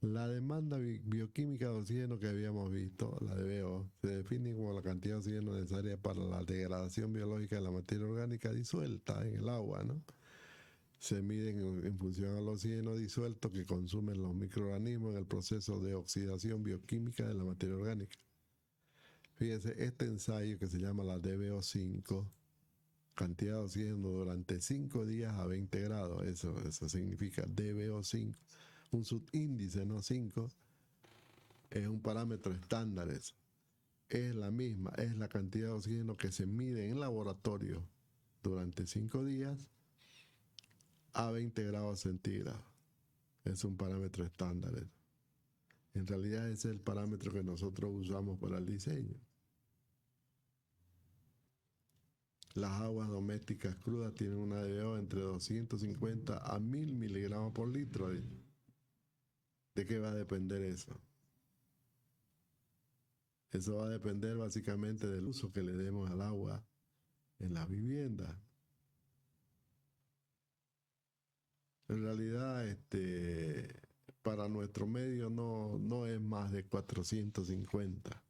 La demanda bioquímica de oxígeno que habíamos visto, la de BO, se define como la cantidad de oxígeno necesaria para la degradación biológica de la materia orgánica disuelta en el agua, ¿no? Se miden en función al oxígeno disuelto que consumen los microorganismos en el proceso de oxidación bioquímica de la materia orgánica. Fíjense, este ensayo que se llama la DBO5, cantidad de oxígeno durante 5 días a 20 grados, eso significa DBO5, un subíndice, ¿no? 5 es un parámetro estándar, eso. Es la misma, es la cantidad de oxígeno que se mide en laboratorio durante 5 días a 20 grados centígrados. Es un parámetro estándar. En realidad ese es el parámetro que nosotros usamos para el diseño. Las aguas domésticas crudas tienen una DBO entre 250 a 1000 miligramos por litro. ¿De qué va a depender eso? Eso va a depender básicamente del uso que le demos al agua en las viviendas. En realidad, para nuestro medio no es más de 450.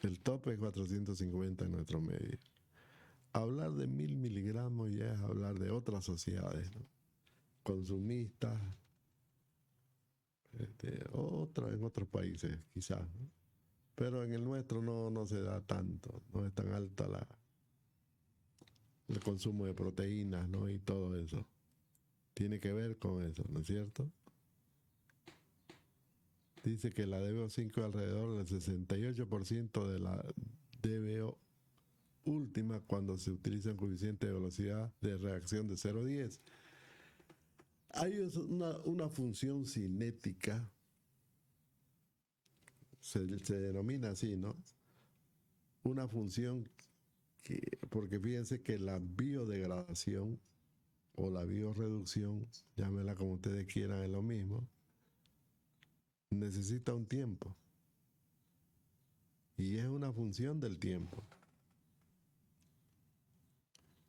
El tope es 450 en nuestro medio. Hablar de 1000 miligramos ya es hablar de otras sociedades, ¿no? Consumistas, en otros países quizás, ¿no? Pero en el nuestro no se da tanto, no es tan alta el consumo de proteínas, ¿no? Y todo eso. Tiene que ver con eso, ¿no es cierto? Dice que la DBO5 alrededor del 68% de la DBO última cuando se utiliza un coeficiente de velocidad de reacción de 0,10. Hay una función cinética, se denomina así, ¿no? Una función porque fíjense que la biodegradación o la bioreducción, llámela como ustedes quieran, es lo mismo, necesita un tiempo. Y es una función del tiempo.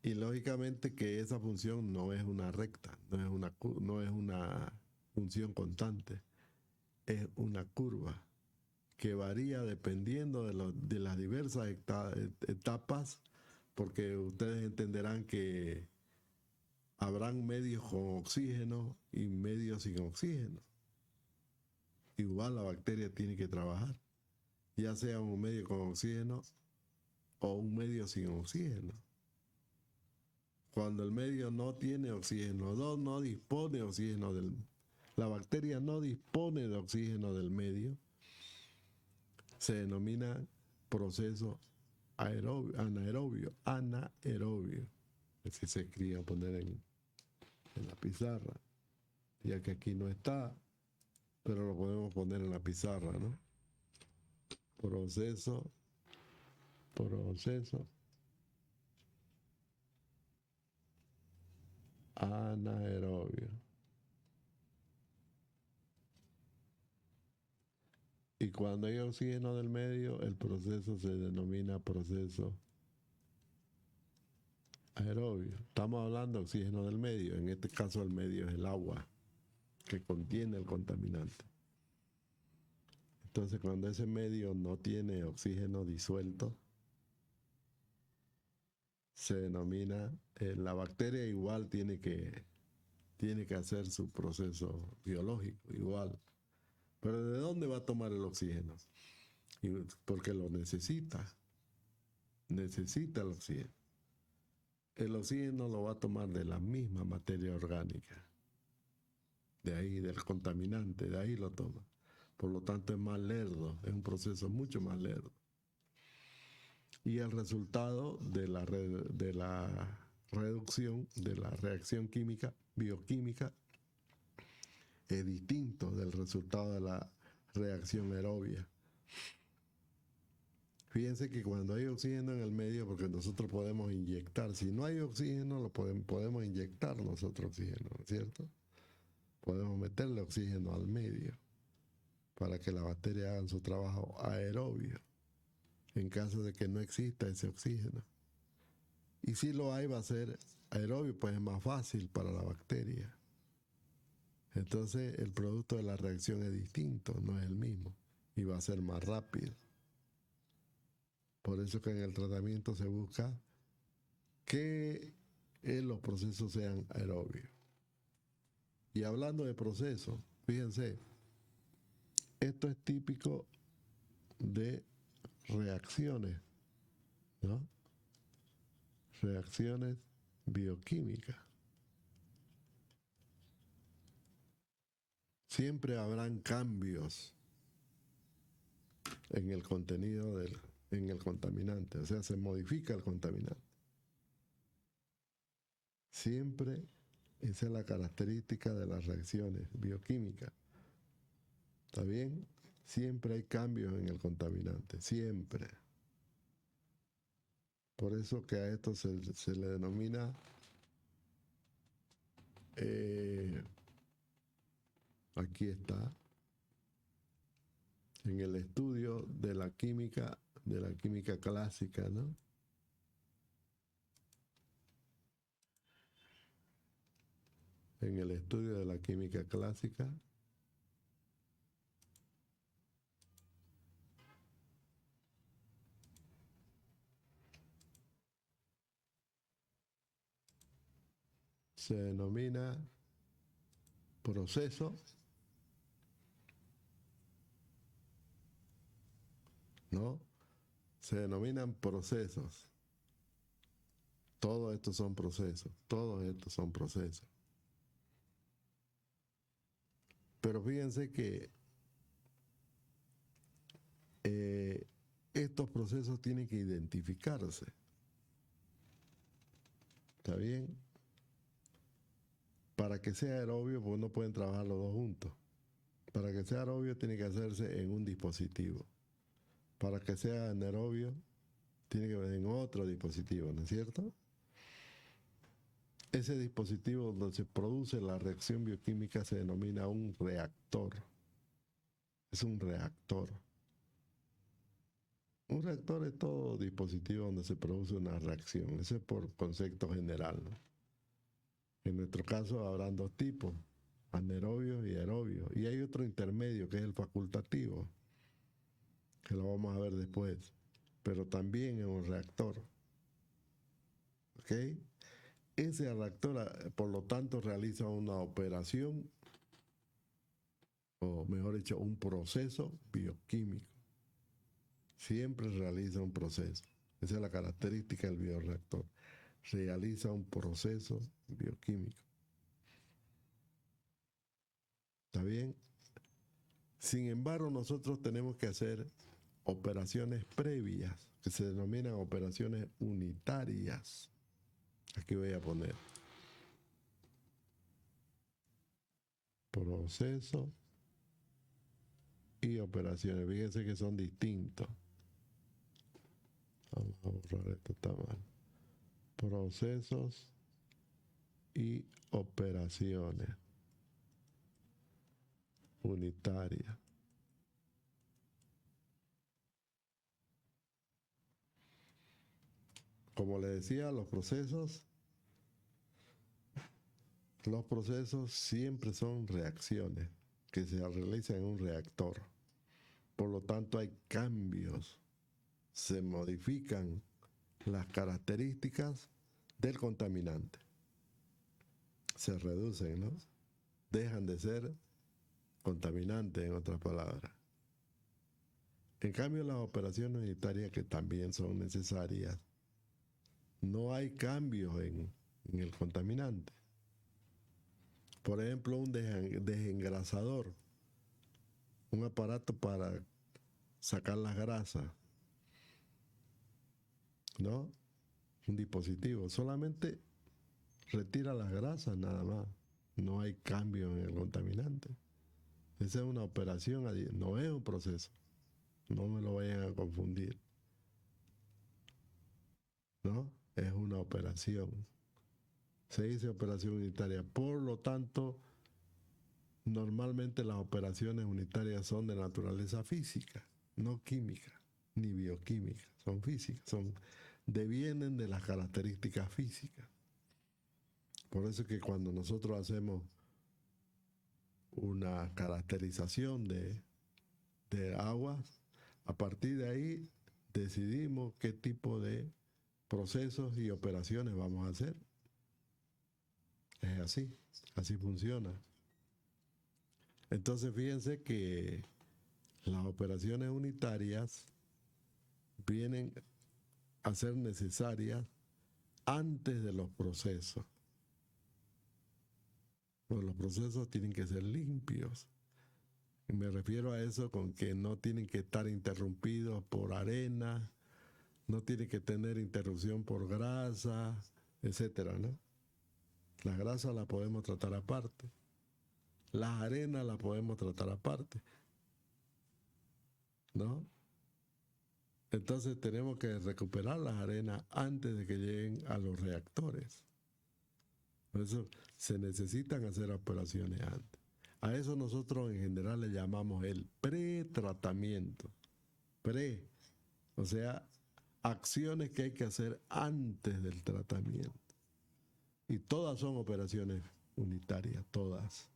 Y lógicamente que esa función no es una recta, no es una función constante, es una curva que varía dependiendo de las diversas etapas, porque ustedes entenderán que habrán medios con oxígeno y medios sin oxígeno. Igual la bacteria tiene que trabajar, ya sea un medio con oxígeno o un medio sin oxígeno. Cuando el medio no tiene oxígeno, no dispone de oxígeno, la bacteria no dispone de oxígeno del medio, se denomina proceso anaerobio. que si se escribe a poner en la pizarra, ya que aquí no está, pero lo podemos poner en la pizarra, ¿no? Proceso anaerobio. Y cuando hay oxígeno del medio, el proceso se denomina proceso aerobio. Estamos hablando de oxígeno del medio. En este caso, el medio es el agua que contiene el contaminante. Entonces, cuando ese medio no tiene oxígeno disuelto, se denomina, la bacteria igual tiene que hacer su proceso biológico, igual. Pero ¿de dónde va a tomar el oxígeno? Porque lo necesita. Necesita el oxígeno. El oxígeno lo va a tomar de la misma materia orgánica. De ahí, del contaminante, de ahí lo toma. Por lo tanto, es más lerdo, es un proceso mucho más lerdo. Y el resultado de la reducción, de la reacción química, bioquímica, es distinto del resultado de la reacción aerobia. Fíjense que cuando hay oxígeno en el medio, porque nosotros podemos inyectar, si no hay oxígeno, podemos inyectar nosotros oxígeno, ¿no es cierto? Podemos meterle oxígeno al medio para que las bacterias hagan su trabajo aerobio, en caso de que no exista ese oxígeno. Y si lo hay, va a ser aerobio, pues es más fácil para la bacteria. Entonces el producto de la reacción es distinto, no es el mismo, y va a ser más rápido. Por eso que en el tratamiento se busca que los procesos sean aerobios. Y hablando de procesos, fíjense, esto es típico de reacciones, ¿no? Reacciones bioquímicas. Siempre habrán cambios en el contenido en el contaminante, o sea, se modifica el contaminante. Siempre esa es la característica de las reacciones bioquímicas. ¿Está bien? Siempre hay cambios en el contaminante, siempre. Por eso que a esto se le denomina aquí está, en el estudio de la química clásica, ¿no? En el estudio de la química clásica, se denomina proceso, ¿no? Se denominan procesos. Todos estos son procesos, todos estos son procesos. Pero fíjense que estos procesos tienen que identificarse. ¿Está bien? Para que sea aerobio, pues no pueden trabajar los dos juntos. Para que sea aerobio tiene que hacerse en un dispositivo. Para que sea anaerobio tiene que ser en otro dispositivo, ¿no es cierto? Ese dispositivo donde se produce la reacción bioquímica se denomina un reactor. Es un reactor. Un reactor es todo dispositivo donde se produce una reacción. Ese es por concepto general, ¿no? En nuestro caso habrán dos tipos, anaerobio y aerobio. Y hay otro intermedio que es el facultativo, que lo vamos a ver después, pero también es un reactor. ¿Ok? Ese reactor, por lo tanto, realiza una operación, o mejor dicho, un proceso bioquímico. Siempre realiza un proceso. Esa es la característica del bioreactor. Realiza un proceso bioquímico. ¿Está bien? Sin embargo, nosotros tenemos que hacer operaciones previas, que se denominan operaciones unitarias. Aquí voy a poner procesos y operaciones. Fíjense que son distintos. Vamos a borrar esto, está mal. Procesos y operaciones unitarias. Como les decía, los procesos siempre son reacciones que se realizan en un reactor. Por lo tanto, hay cambios, se modifican las características del contaminante. Se reducen, ¿no? Dejan de ser contaminantes, en otras palabras. En cambio, las operaciones unitarias, que también son necesarias, no hay cambios en el contaminante. Por ejemplo, un desengrasador, un aparato para sacar las grasas, ¿no? Un dispositivo, solamente retira las grasas nada más. No hay cambio en el contaminante. Esa es una operación, no es un proceso. No me lo vayan a confundir, ¿no? Es una operación. Se dice operación unitaria. Por lo tanto, normalmente las operaciones unitarias son de naturaleza física, no química, ni bioquímica. Son físicas, devienen de las características físicas. Por eso es que cuando nosotros hacemos una caracterización de aguas, a partir de ahí decidimos qué tipo de procesos y operaciones vamos a hacer. Es así funciona. Entonces fíjense que las operaciones unitarias vienen a ser necesarias antes de los procesos. Pero los procesos tienen que ser limpios. Y me refiero a eso con que no tienen que estar interrumpidos por arena, no tienen que tener interrupción por grasa, etcétera, ¿no? Las grasas las podemos tratar aparte. Las arenas las podemos tratar aparte, ¿no? Entonces tenemos que recuperar las arenas antes de que lleguen a los reactores. Por eso se necesitan hacer operaciones antes. A eso nosotros en general le llamamos el pretratamiento. O sea, acciones que hay que hacer antes del tratamiento. Y todas son operaciones unitarias, todas.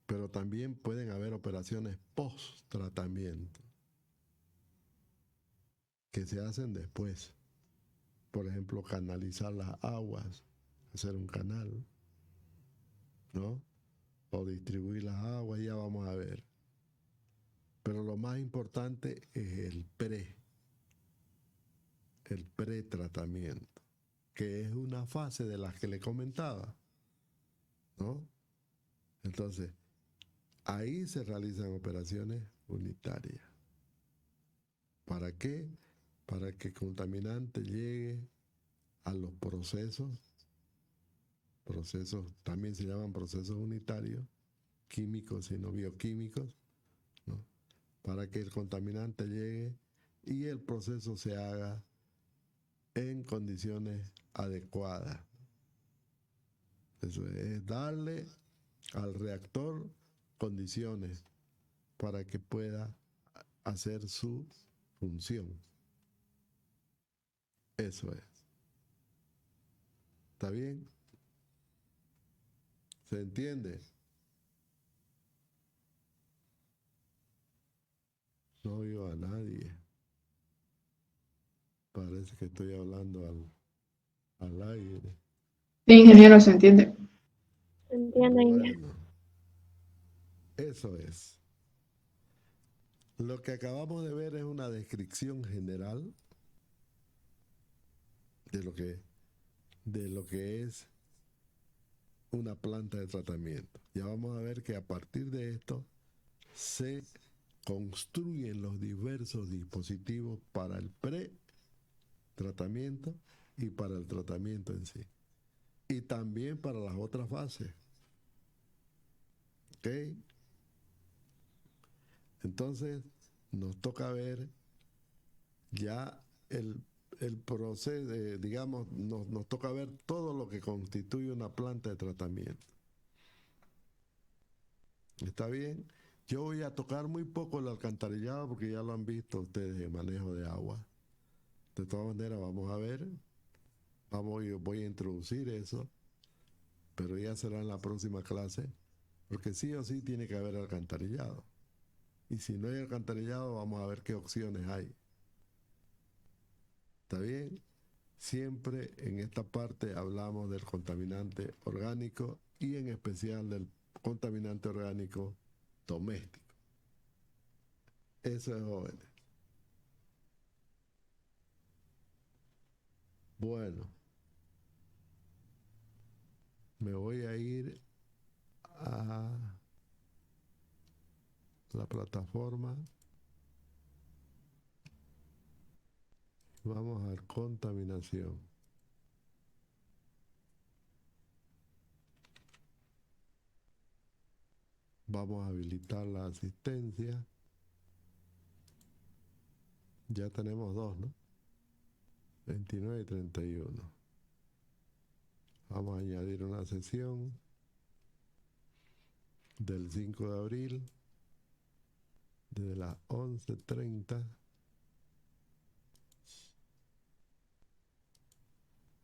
Pero también pueden haber operaciones post-tratamiento que se hacen después. Por ejemplo, canalizar las aguas, hacer un canal, ¿no? O distribuir las aguas, ya vamos a ver. Pero lo más importante es el pretratamiento, que es una fase de las que le comentaba, ¿no? Entonces, ahí se realizan operaciones unitarias. ¿Para qué? Para que el contaminante llegue a los procesos también se llaman procesos unitarios, químicos y no bioquímicos, ¿no? Para que el contaminante llegue y el proceso se haga en condiciones adecuadas. Eso es darle al reactor condiciones para que pueda hacer su función. Eso es. ¿Está bien? ¿Se entiende? No oigo a nadie. Parece que estoy hablando al aire. Sí, ingeniero, se entiende. Entiendo, ingeniero. Bueno, eso es. Lo que acabamos de ver es una descripción general de lo que es una planta de tratamiento. Ya vamos a ver que a partir de esto se construyen los diversos dispositivos para el pretratamiento y para el tratamiento en sí. Y también para las otras fases. ¿Ok? Entonces, nos toca ver ya el proceso, digamos, nos toca ver todo lo que constituye una planta de tratamiento. ¿Está bien? Yo voy a tocar muy poco el alcantarillado porque ya lo han visto ustedes en manejo de agua. De todas maneras, vamos a ver, yo voy a introducir eso, pero ya será en la próxima clase, porque sí o sí tiene que haber alcantarillado. Y si no hay alcantarillado, vamos a ver qué opciones hay. ¿Está bien? Siempre en esta parte hablamos del contaminante orgánico y en especial del contaminante orgánico doméstico. Eso es, jóvenes. Bueno, me voy a ir a la plataforma. Vamos a ver contaminación. Vamos a habilitar la asistencia. Ya tenemos dos, ¿no? 29 y 31. Vamos a añadir una sesión del 5 de abril desde las 11:30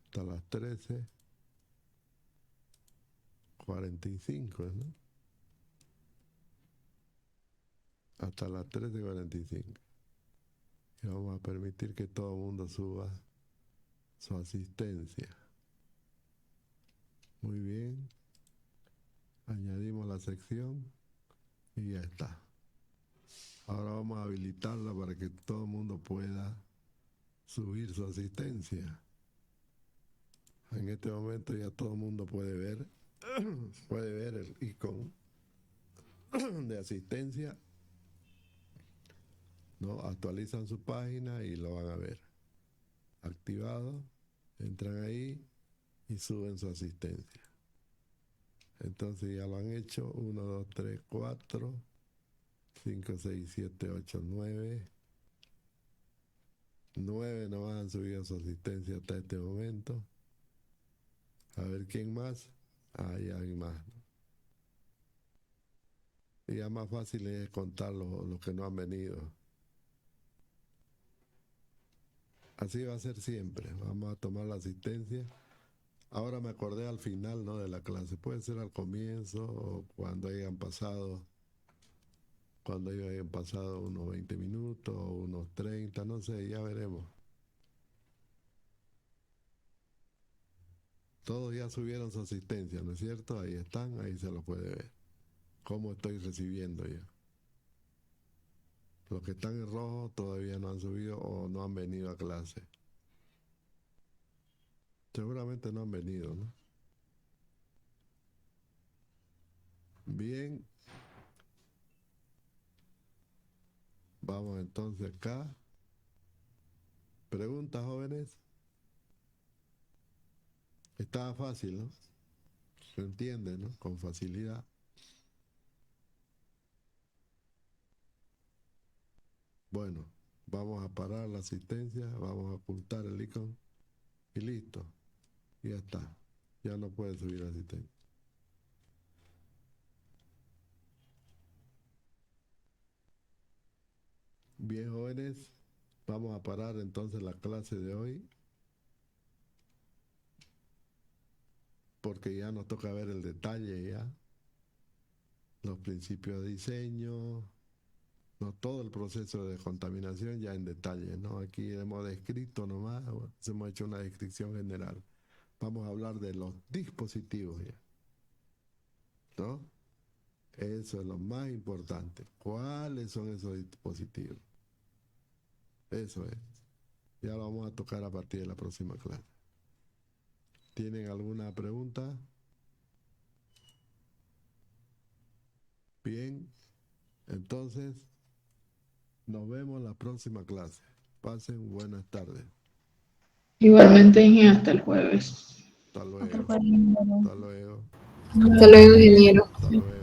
hasta las 13:45, ¿no? Hasta las 13:45. Y vamos a permitir que todo el mundo suba su asistencia. Muy bien. Añadimos la sección y ya está. Ahora vamos a habilitarla para que todo el mundo pueda subir su asistencia. En este momento ya todo el mundo puede ver el icono de asistencia, ¿no? Actualizan su página y lo van a ver. Activado, entran ahí y suben su asistencia. Entonces ya lo han hecho. 1, 2, 3, 4, 5, 6, 7, 8, 9. 9 nomás han subido su asistencia hasta este momento. A ver quién más. Ya hay más, ¿no? Y ya más fácil es contar los que no han venido. Así va a ser siempre. Vamos a tomar la asistencia. Ahora me acordé al final, ¿no?, de la clase. Puede ser al comienzo o cuando hayan pasado unos 20 minutos o unos 30, no sé, ya veremos. Todos ya subieron su asistencia, ¿no es cierto? Ahí están, ahí se lo puede ver. ¿Cómo estoy recibiendo yo? Los que están en rojo todavía no han subido o no han venido a clase. Seguramente no han venido, ¿no? Bien. Vamos entonces acá. Preguntas, jóvenes. Estaba fácil, ¿no? Se entiende, ¿no? Con facilidad. Bueno, vamos a parar la asistencia, vamos a ocultar el icono y listo. Ya está. Ya no puede subir la asistencia. Bien, jóvenes, vamos a parar entonces la clase de hoy, porque ya nos toca ver el detalle ya, los principios de diseño, no todo el proceso de contaminación ya en detalle, ¿no? Aquí hemos descrito nomás, hemos hecho una descripción general. Vamos a hablar de los dispositivos ya, ¿no? Eso es lo más importante. ¿Cuáles son esos dispositivos? Eso es. Ya lo vamos a tocar a partir de la próxima clase. ¿Tienen alguna pregunta? Bien, entonces nos vemos en la próxima clase. Pasen buenas tardes. Igualmente, Inge, hasta el jueves. Hasta luego. Hasta luego. Hasta luego. Hasta luego, ingeniero. Hasta luego.